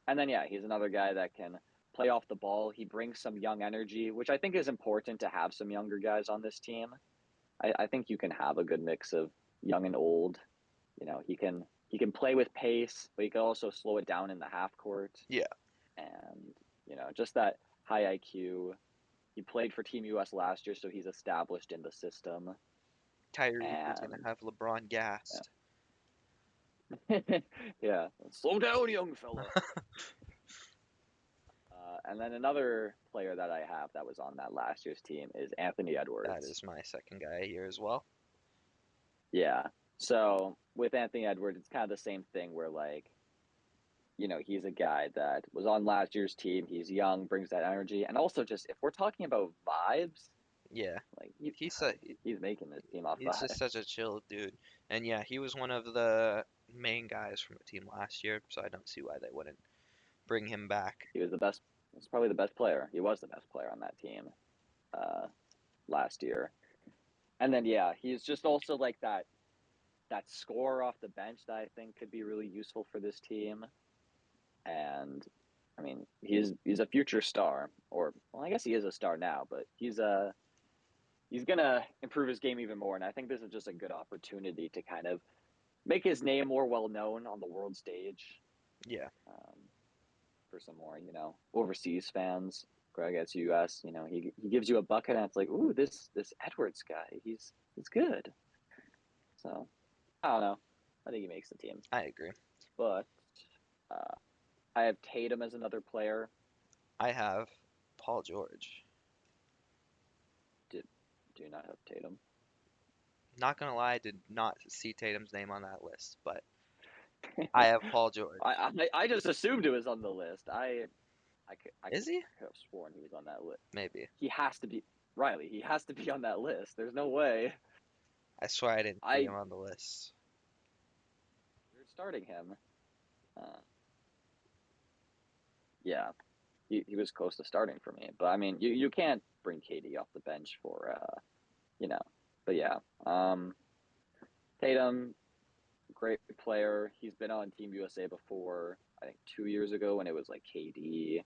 And then yeah, he's another guy that can play off the ball. He brings some young energy, which I think is important to have some younger guys on this team. I think you can have a good mix of young and old. He can play with pace, but he can also slow it down in the half court. Yeah, And just that high IQ. He played for Team US last year, so he's established in the system. Tyrese is gonna And have LeBron gassed. yeah, yeah. Slow down, young fella. And then another player that I have that was on that last year's team is Anthony That Edwards. is my second guy here as well. Yeah. So with Anthony Edwards, it's kind of the same thing where he's a guy that was on last year's team. He's young, brings that energy, and also just if we're talking about vibes, Yeah, like he's a, he's making this team off he's just vibes. such a chill dude. And yeah, he was one of the main guys from the team last year, so I don't see why they wouldn't bring him back. He was the best. He's probably the best player. He was the best player on that team uh, last year. And then yeah, he's just also like that scorer off the bench that I think could be really useful for this team. And I mean, he's a future star, or well, I guess he is a star now, but he's gonna improve his game even more, and I think this is just a good opportunity to kind of make his name more well known on the world stage. Yeah. Um, for some more, overseas fans. Greg gets US, he gives you a bucket, and it's like, ooh, this Edwards guy, he's good. So I don't know. I think he makes the team, I agree. but uh, I have Tatum as another player. I have Paul George. Do not have Tatum. Not gonna lie, I did not see Tatum's name on that list, but I have Paul George. I just assumed it was on the list. I Is he? could have sworn he was on that list. Maybe. He has to be Riley. He has to be on that list. There's no way. I swear I didn't see him on the list. You're starting him. Yeah, he was close to starting for me, but I mean, you can't bring KD off the bench for But yeah, Tatum, great player. He's been on Team USA before. I think 2 years ago when it was like KD.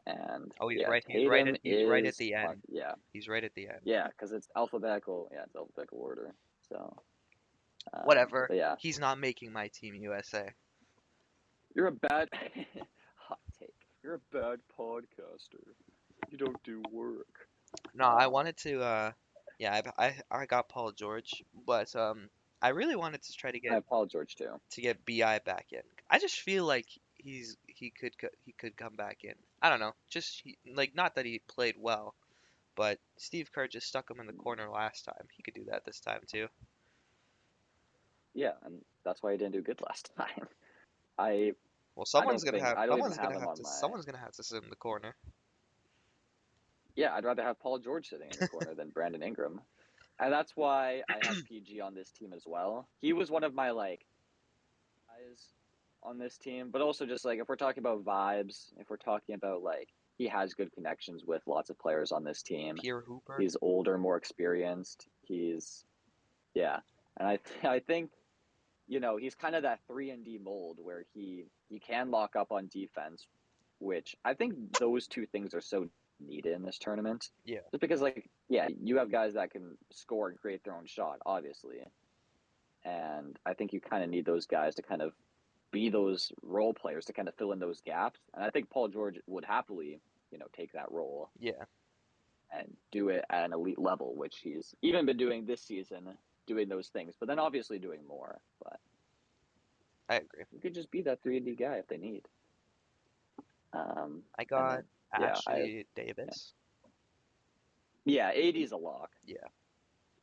And he's yeah, right. He's right at the end. Yeah, he's right at the end. Yeah, because it's alphabetical. Yeah, it's alphabetical order. So whatever. Yeah, he's not making my Team USA. You're a bad hot take. You're a bad podcaster. You don't do work. No, I wanted to. Yeah, I got Paul George, but I really wanted to try to I have Paul George too. To get Bi back in. I just feel like he could come back in. I don't know. Just like not that he played well, but Steve Kerr just stuck him in the corner last time. He could do that this time too. Yeah, and that's why he didn't do good last time. Well, someone's gonna have to sit in the corner. Yeah, I'd rather have Paul George sitting in the corner than Brandon Ingram. And that's why I have PG on this team as well. He was one of my guys on this team, but also just if we're talking about vibes, if we're talking about he has good connections with lots of players on this team. Pierre Hooper. He's older, more experienced. And I think he's kind of that 3-and-D mold where he can lock up on defense, which I think those two things are so needed in this tournament. Yeah. Just because you have guys that can score and create their own shot, obviously. And I think you kind of need those guys to kind of be those role players to kind of fill in those gaps. And I think Paul George would happily, take that role. Yeah. And do it at an elite level, which he's even been doing this season, doing those things, but then obviously doing more. But I agree. You could just be that 3-and-D guy if they need. I got Ashley Davis. Yeah, AD's a lock. Yeah.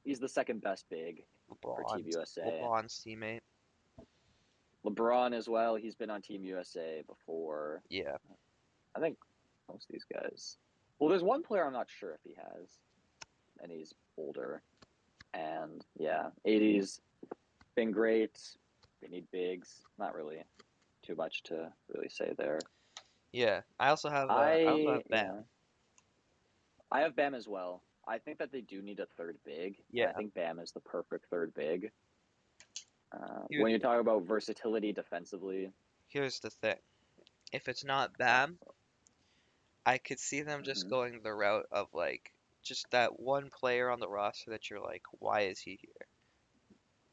He's the second best big for Team USA. LeBron's teammate. LeBron as well. He's been on Team USA before. Yeah. I think most of these guys. Well, there's one player I'm not sure if he has, and he's older. And yeah, AD's been great. They need bigs. Not really too much to really say there. Yeah, I also have Bam. Yeah. I have Bam as well. I think that they do need a third big. Yeah. I think Bam is the perfect third big. When you talk about versatility defensively. Here's the thing. If it's not Bam, I could see them just going the route of just that one player on the roster that you're like, why is he here?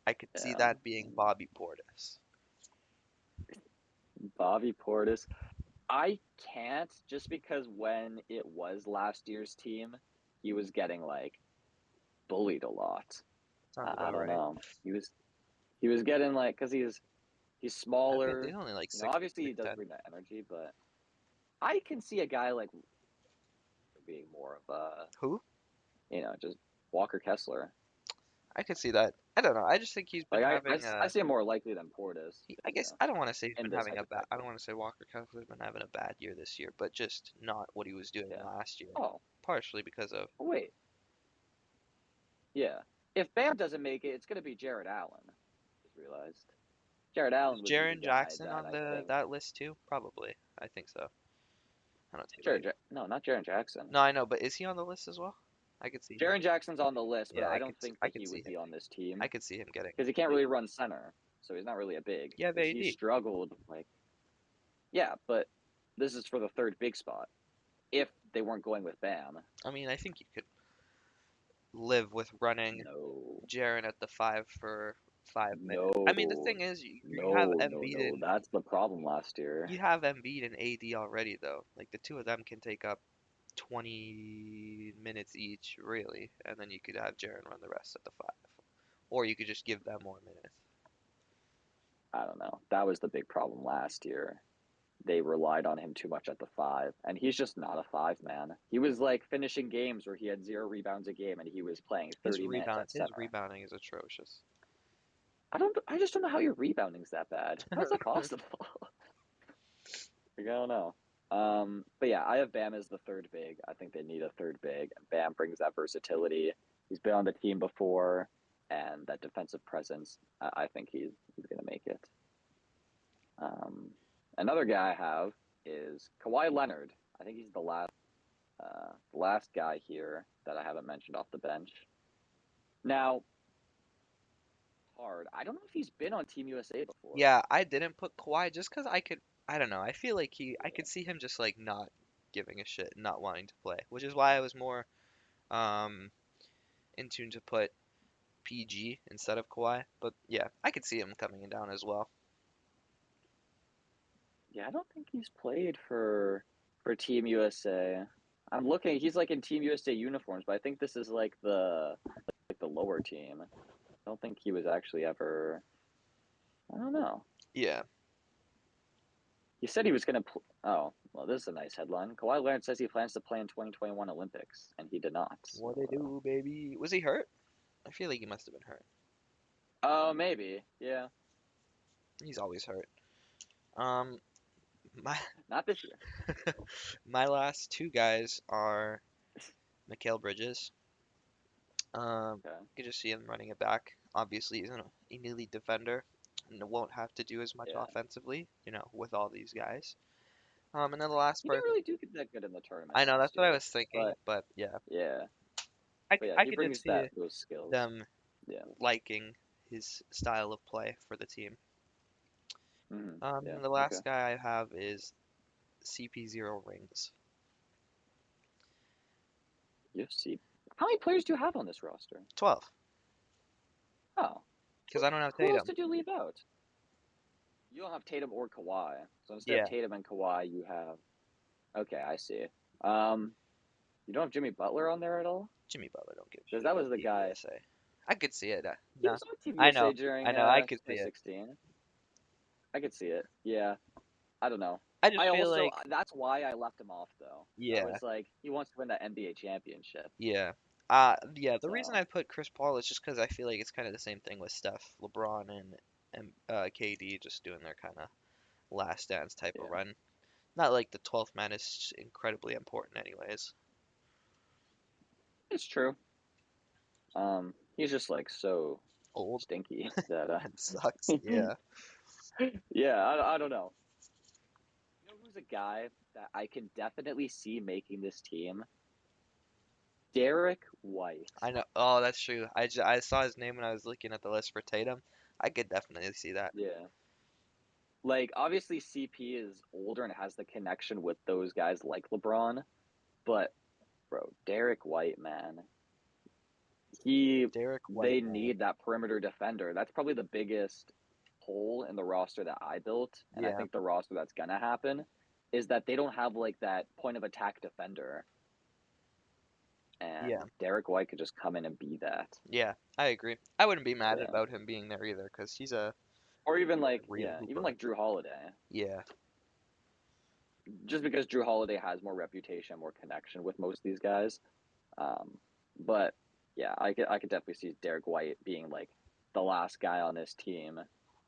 I could see that being Bobby Portis. Bobby Portis. I can't, just because when it was last year's team, he was getting bullied a lot. I don't know. He was getting because he's smaller. He's only obviously he does bring that energy, but I can see a guy being more of a who? Just Walker Kessler. I could see that. I don't know. I just think he's been having. I see him more likely than Portis. I guess I don't want to say he's been having a bad. I don't want to say Walker Kessler's been having a bad year this year, but just not what he was doing last year. Oh, partially because of. Wait. Yeah, if Bam doesn't make it, it's going to be Jared Allen. Just realized. Jared Allen. Is Jaren Jackson on that list too? Probably. I think so. I don't think. No, not Jaren Jackson. No, I know, but is he on the list as well? I could see. Jaren Jackson's on the list, but I don't think he would be on this team. I could see him getting. Because he can't really run center, so he's not really a big. Yeah, but he struggled. Yeah, but this is for the third big spot. If they weren't going with Bam. I mean, I think you could. live with running No, Jaren at the 5 for 5 minutes. I mean, the no, thing is, you have no, no, Embiid no. and That's the problem last year. AD already though. Like the two of them can take up 20 minutes each, really, and then you could have Jaren run the rest at the 5, or you could just give them more minutes. I don't know. That was the big problem last year. They relied on him too much at the 5, and he's just not a 5 man. He was like finishing games where he had 0 rebounds a game, and he was playing 30 minutes at His center. rebounding is atrocious. I just don't know how your rebounding's that bad. How's that possible? Like, I don't know. But yeah, I have Bam as the third big. I think they need a third big. Bam brings that versatility. He's been on the team before, and that defensive presence. I think he's gonna make it. Um, Another guy I have is Kawhi Leonard. I think he's the last guy here that I haven't mentioned off the bench. Now, hard. I don't know if he's been on Team USA before. Yeah, I didn't put Kawhi just because I don't know. I feel like I could see him just like not giving a shit, not wanting to play, which is why I was more um in tune to put PG instead of Kawhi. But yeah, I could see him coming down as well. Yeah, I don't think he's played for Team USA. I'm looking. He's like in Team USA uniforms, but I think this is like the lower team. I don't think he was actually ever. I don't know. Yeah. He said he was going to. Oh, well, this is a nice headline. Kawhi Leonard says he plans to play in 2021 Olympics, and he did not. What So, they do, baby? Was he hurt? I feel like he must have been hurt. oh, maybe. Yeah, He's always hurt. Um, my not this year. my last two guys are Mikal Bridges. Okay. You can just see him running it back. Obviously, he's an elite defender and won't have to do as much Yeah. offensively, with all these guys. And then the last He didn't person, really do that good in the tournament I know last that's what I year, was thinking, but yeah, yeah, but yeah, I he could just brings see those skills. them Yeah. liking his style of play for the team. Yeah. The Okay. last guy I have is CP0 rings. You see, how many players do you have on this roster? 12, Oh, because I don't have who else Tatum. did you leave out? You don't have Tatum or Kawhi. So instead of Yeah, Tatum and Kawhi, you have. Okay, I see. Um, you don't have Jimmy Butler on there at all? Jimmy Butler don't give a Because shit that was about the Team guy. USA. I could see it. He No, was on Team I USA know, during I could see it. 2016. I could see it. Yeah, I don't know. I just I feel also like, that's why I left him off though. I yeah, was like, he wants to win that NBA championship. yeah. Yeah, the reason So I put Chris Paul is just because I feel like it's kind of the same thing with Steph, LeBron, and KD just doing their kind of last dance type of yeah, run. Not like the 12th man is incredibly important anyways. it's true. He's just like so Old stinky that and sucks. Yeah. yeah, I don't know. You know who's a guy that I can definitely see making this team? Derek White. I know. Oh, that's true. I saw his name when I was looking at the list for Tatum. I could definitely see that. Yeah. Like obviously CP is older and has the connection with those guys like LeBron, but bro, Derek White, man. He Derek They White, man. need that perimeter defender. That's probably the biggest hole in the roster that I built, and I Yeah. think the roster that's gonna happen is that they don't have like that point of attack defender. Yeah. And Derek White could just come in and be that. Yeah. I agree. I wouldn't be mad Yeah. about him being there either because he's a Or even like real yeah, even hooper. like Drew Holiday. Yeah. Just because Drew Holiday has more reputation, more connection with most of these guys. But yeah, I could definitely see Derek White being like the last guy on this team,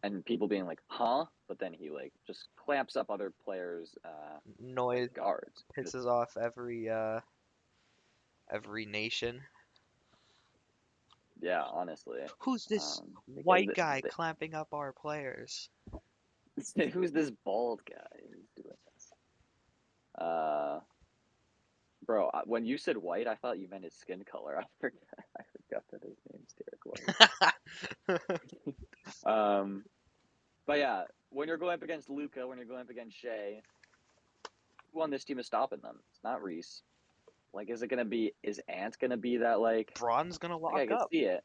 and people being like, "Huh?" But then he like just clamps up other players, Noise like guards. Just pisses off every nation. yeah, honestly. Who's this Because white guy clamping up our players? who's this bald guy who's doing this? Bro, when you said white, I thought you meant his skin color. I forgot that his name's Derek White. But yeah, when you're going up against Luka, when you're going up against Shea, who on this team is stopping them? It's not Reese. Like, is Ant gonna be that Braun's gonna like I lock could up. see it.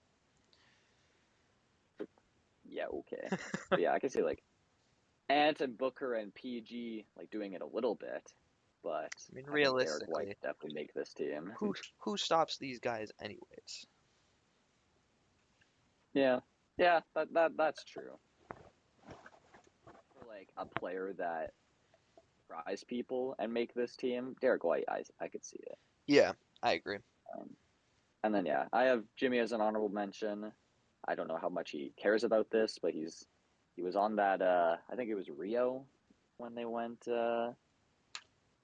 Yeah, okay. But yeah, I could see like Ant and Booker and PG like doing it a little bit, but I mean, I think Derek White realistically, could definitely make this team. who stops these guys anyways? Yeah, yeah, that's true. For like a player that surprise people and make this team, Derek White, I could see it. Yeah, I agree. Um, and then yeah, I have Jimmy as an honorable mention. I don't know how much he cares about this, but he was on that I think it was Rio when they went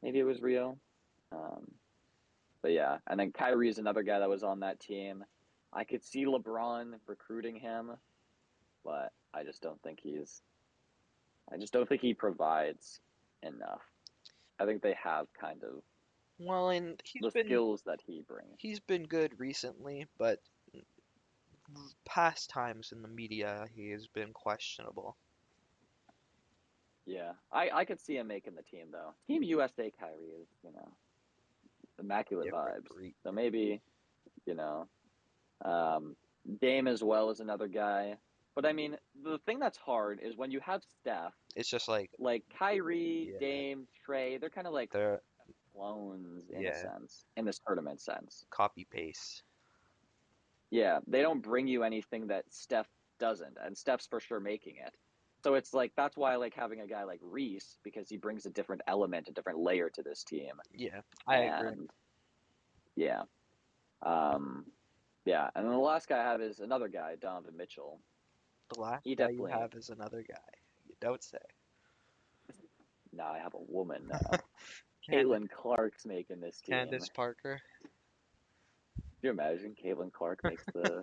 maybe it was Rio. Um, but yeah, and then Kyrie is another guy that was on that team. I could see LeBron recruiting him, but I just don't think he provides enough. I think they have kind of Well, and the skills that he brings. he's been good recently, but past times in the media he has been questionable. Yeah, I could see him making the team though. Team USA Kyrie is immaculate Different vibes. breed. So maybe you know Dame as well as another guy. But I mean, the thing that's hard is when you have Steph, It's just like, like Kyrie, yeah, Dame, Trey, they're kind of like they're, clones in a yeah, sense, in this tournament sense. copy paste. Yeah, they don't bring you anything that Steph doesn't, and Steph's for sure making it. So it's like that's why I like having a guy like Reese because he brings a different element, a different layer to this team. Yeah, I agree. And yeah, um, yeah, and then the last guy I have is another guy, Donovan Mitchell. The last He guy you definitely. have is another guy. You don't say. Now I have a woman now. Candace, Caitlin Clark's making this team. Candace Parker. Can you imagine Caitlin Clark makes the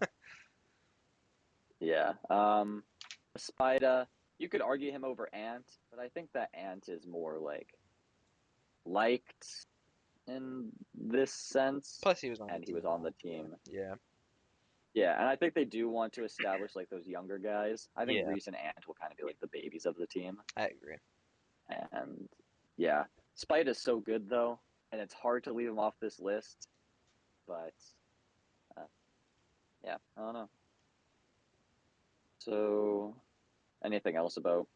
yeah. Spida, you could argue him over Ant, but I think that Ant is more like liked in this sense, Plus, he was on the and he team was on the last year. team. Yeah, Yeah, and I think they do want to establish like those younger guys. I think yeah, Reese and Ant will kind of be like the babies of the team, I agree. and yeah, Spite is so good though, and it's hard to leave him off this list. But uh, yeah, I don't know. So, anything else about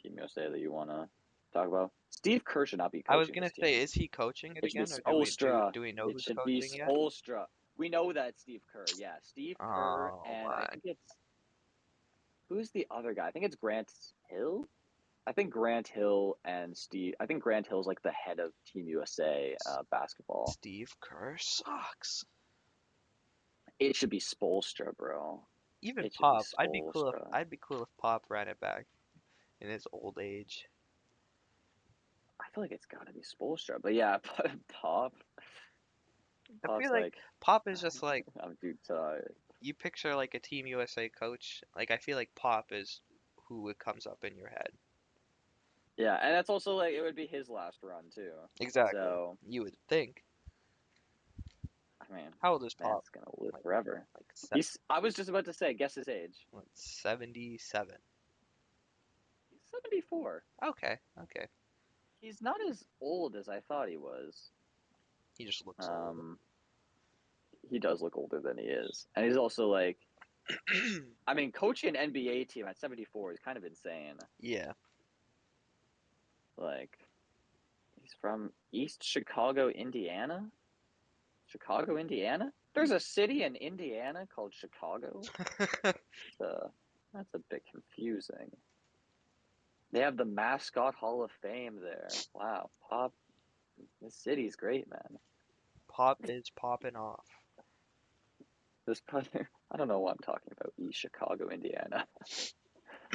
Team USA that you want to talk about? Steve Kerr should not be I was coaching gonna this say, team. is he coaching it It should be again, or Spoelstra. do we know It who's should be coaching yet? Spoelstra. We know that Steve Kerr. Yeah, Steve Kerr, Oh and I my, think it's who's the other guy? I think it's Grant Hill. I think Grant Hill and Steve. I think Grant Hill's like the head of Team USA basketball. Steve Kerr sucks. It should be Spoelstra, bro. Even It should be Pop, Spoelstra. I'd be cool if Pop ran it back in his old age. I feel like it's got to be Spoelstra, but yeah, Pop. I Pop's feel like like, Pop is just like, I'm too tired. you picture like a Team USA coach. Like, I feel like Pop is who it comes up in your head. Yeah, and that's also like it would be his last run too. Exactly. So You would think. I mean, How old is Pop? man's gonna live Like, forever. like He's. I was just about to say, guess his age. 77. He's 74. Okay, okay. He's not as old as I thought he was. He just looks old. Um, he does look older than he is, and he's also like, I mean, coaching an NBA team at 74 is kind of insane. Yeah. Like, he's from East Chicago, Indiana. Chicago, Indiana. There's a city in Indiana called Chicago. That's a bit confusing. They have the Mascot Hall of Fame there. Wow, Pop. This city's great, man. Pop is popping off. This I don't know what I'm talking about. East Chicago, Indiana.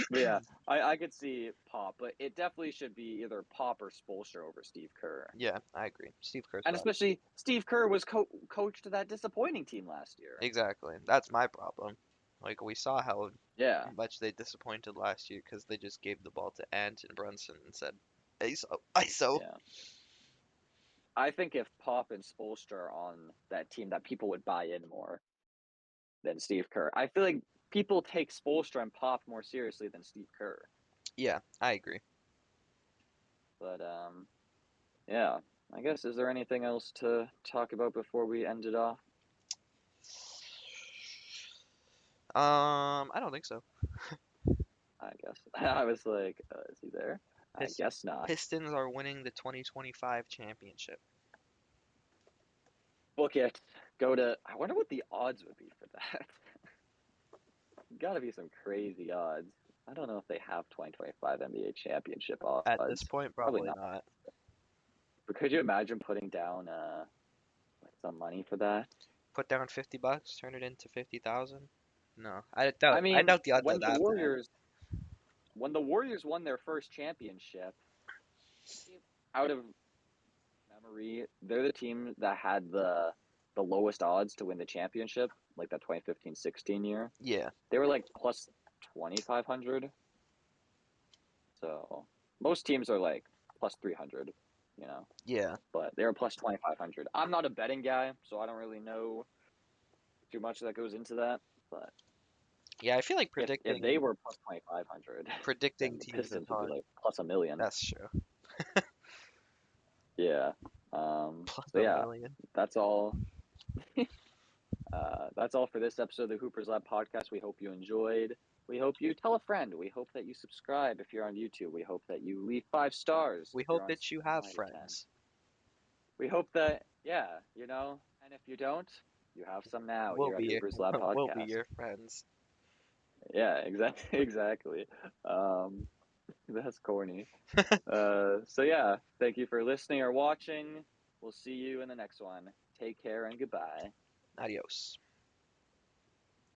But yeah, I could see Pop, but it definitely should be either Pop or Spoelstra over Steve Kerr. Yeah, I agree. Steve Kerr And sucks. especially Steve Kerr was coached that disappointing team last year. Exactly. That's my problem. Like, we saw how Yeah. much they disappointed last year because they just gave the ball to Ant and Brunson and said, ISO, ISO. Yeah. I think if Pop and Spoelstra are on that team, that people would buy in more than Steve Kerr. I feel like people take Spoelstra and Pop more seriously than Steve Kerr. Yeah, I agree. But yeah, I guess, is there anything else to talk about before we end it off? I don't think so. I guess. I was like, is he there? I Pist guess not. Pistons are winning the 2025 championship. Book it. Go to. I wonder what the odds would be for that. Got to be some crazy odds. I don't know if they have 2025 NBA championship At this odds. point, Probably probably not. not. But could you imagine putting down like some money for that? Put down $50, turn it into 50,000. No, I I doubt. I mean, doubt the odds are that bad. When the Warriors won their first championship, out of memory, they're the team that had the lowest odds to win the championship, like that 2015-16 year. Yeah, They were like plus 2,500. So most teams are like plus 300, you know, yeah, but they were plus 2,500. I'm not a betting guy, so I don't really know too much that goes into that. But yeah. I feel like if they were plus 2,500, then predicting the teams is Pistons would be hard. like plus a million. That's true. Yeah. Plus So a yeah, million. that's all. That's all for this episode of the Hoopers Lab podcast. We hope you enjoyed. We hope you tell a friend. We hope that you subscribe if you're on YouTube. We hope that you leave 5 stars We if you're hope on that you have Spotify or 10. friends. We hope that, yeah, you know, and if you don't, you have some now We'll here at be your, Hoopers Lab we'll be podcast. your friends. Yeah, exactly, exactly. Um, that's corny. So yeah, thank you for listening or watching. We'll see you in the next one. Take care and goodbye. Adios.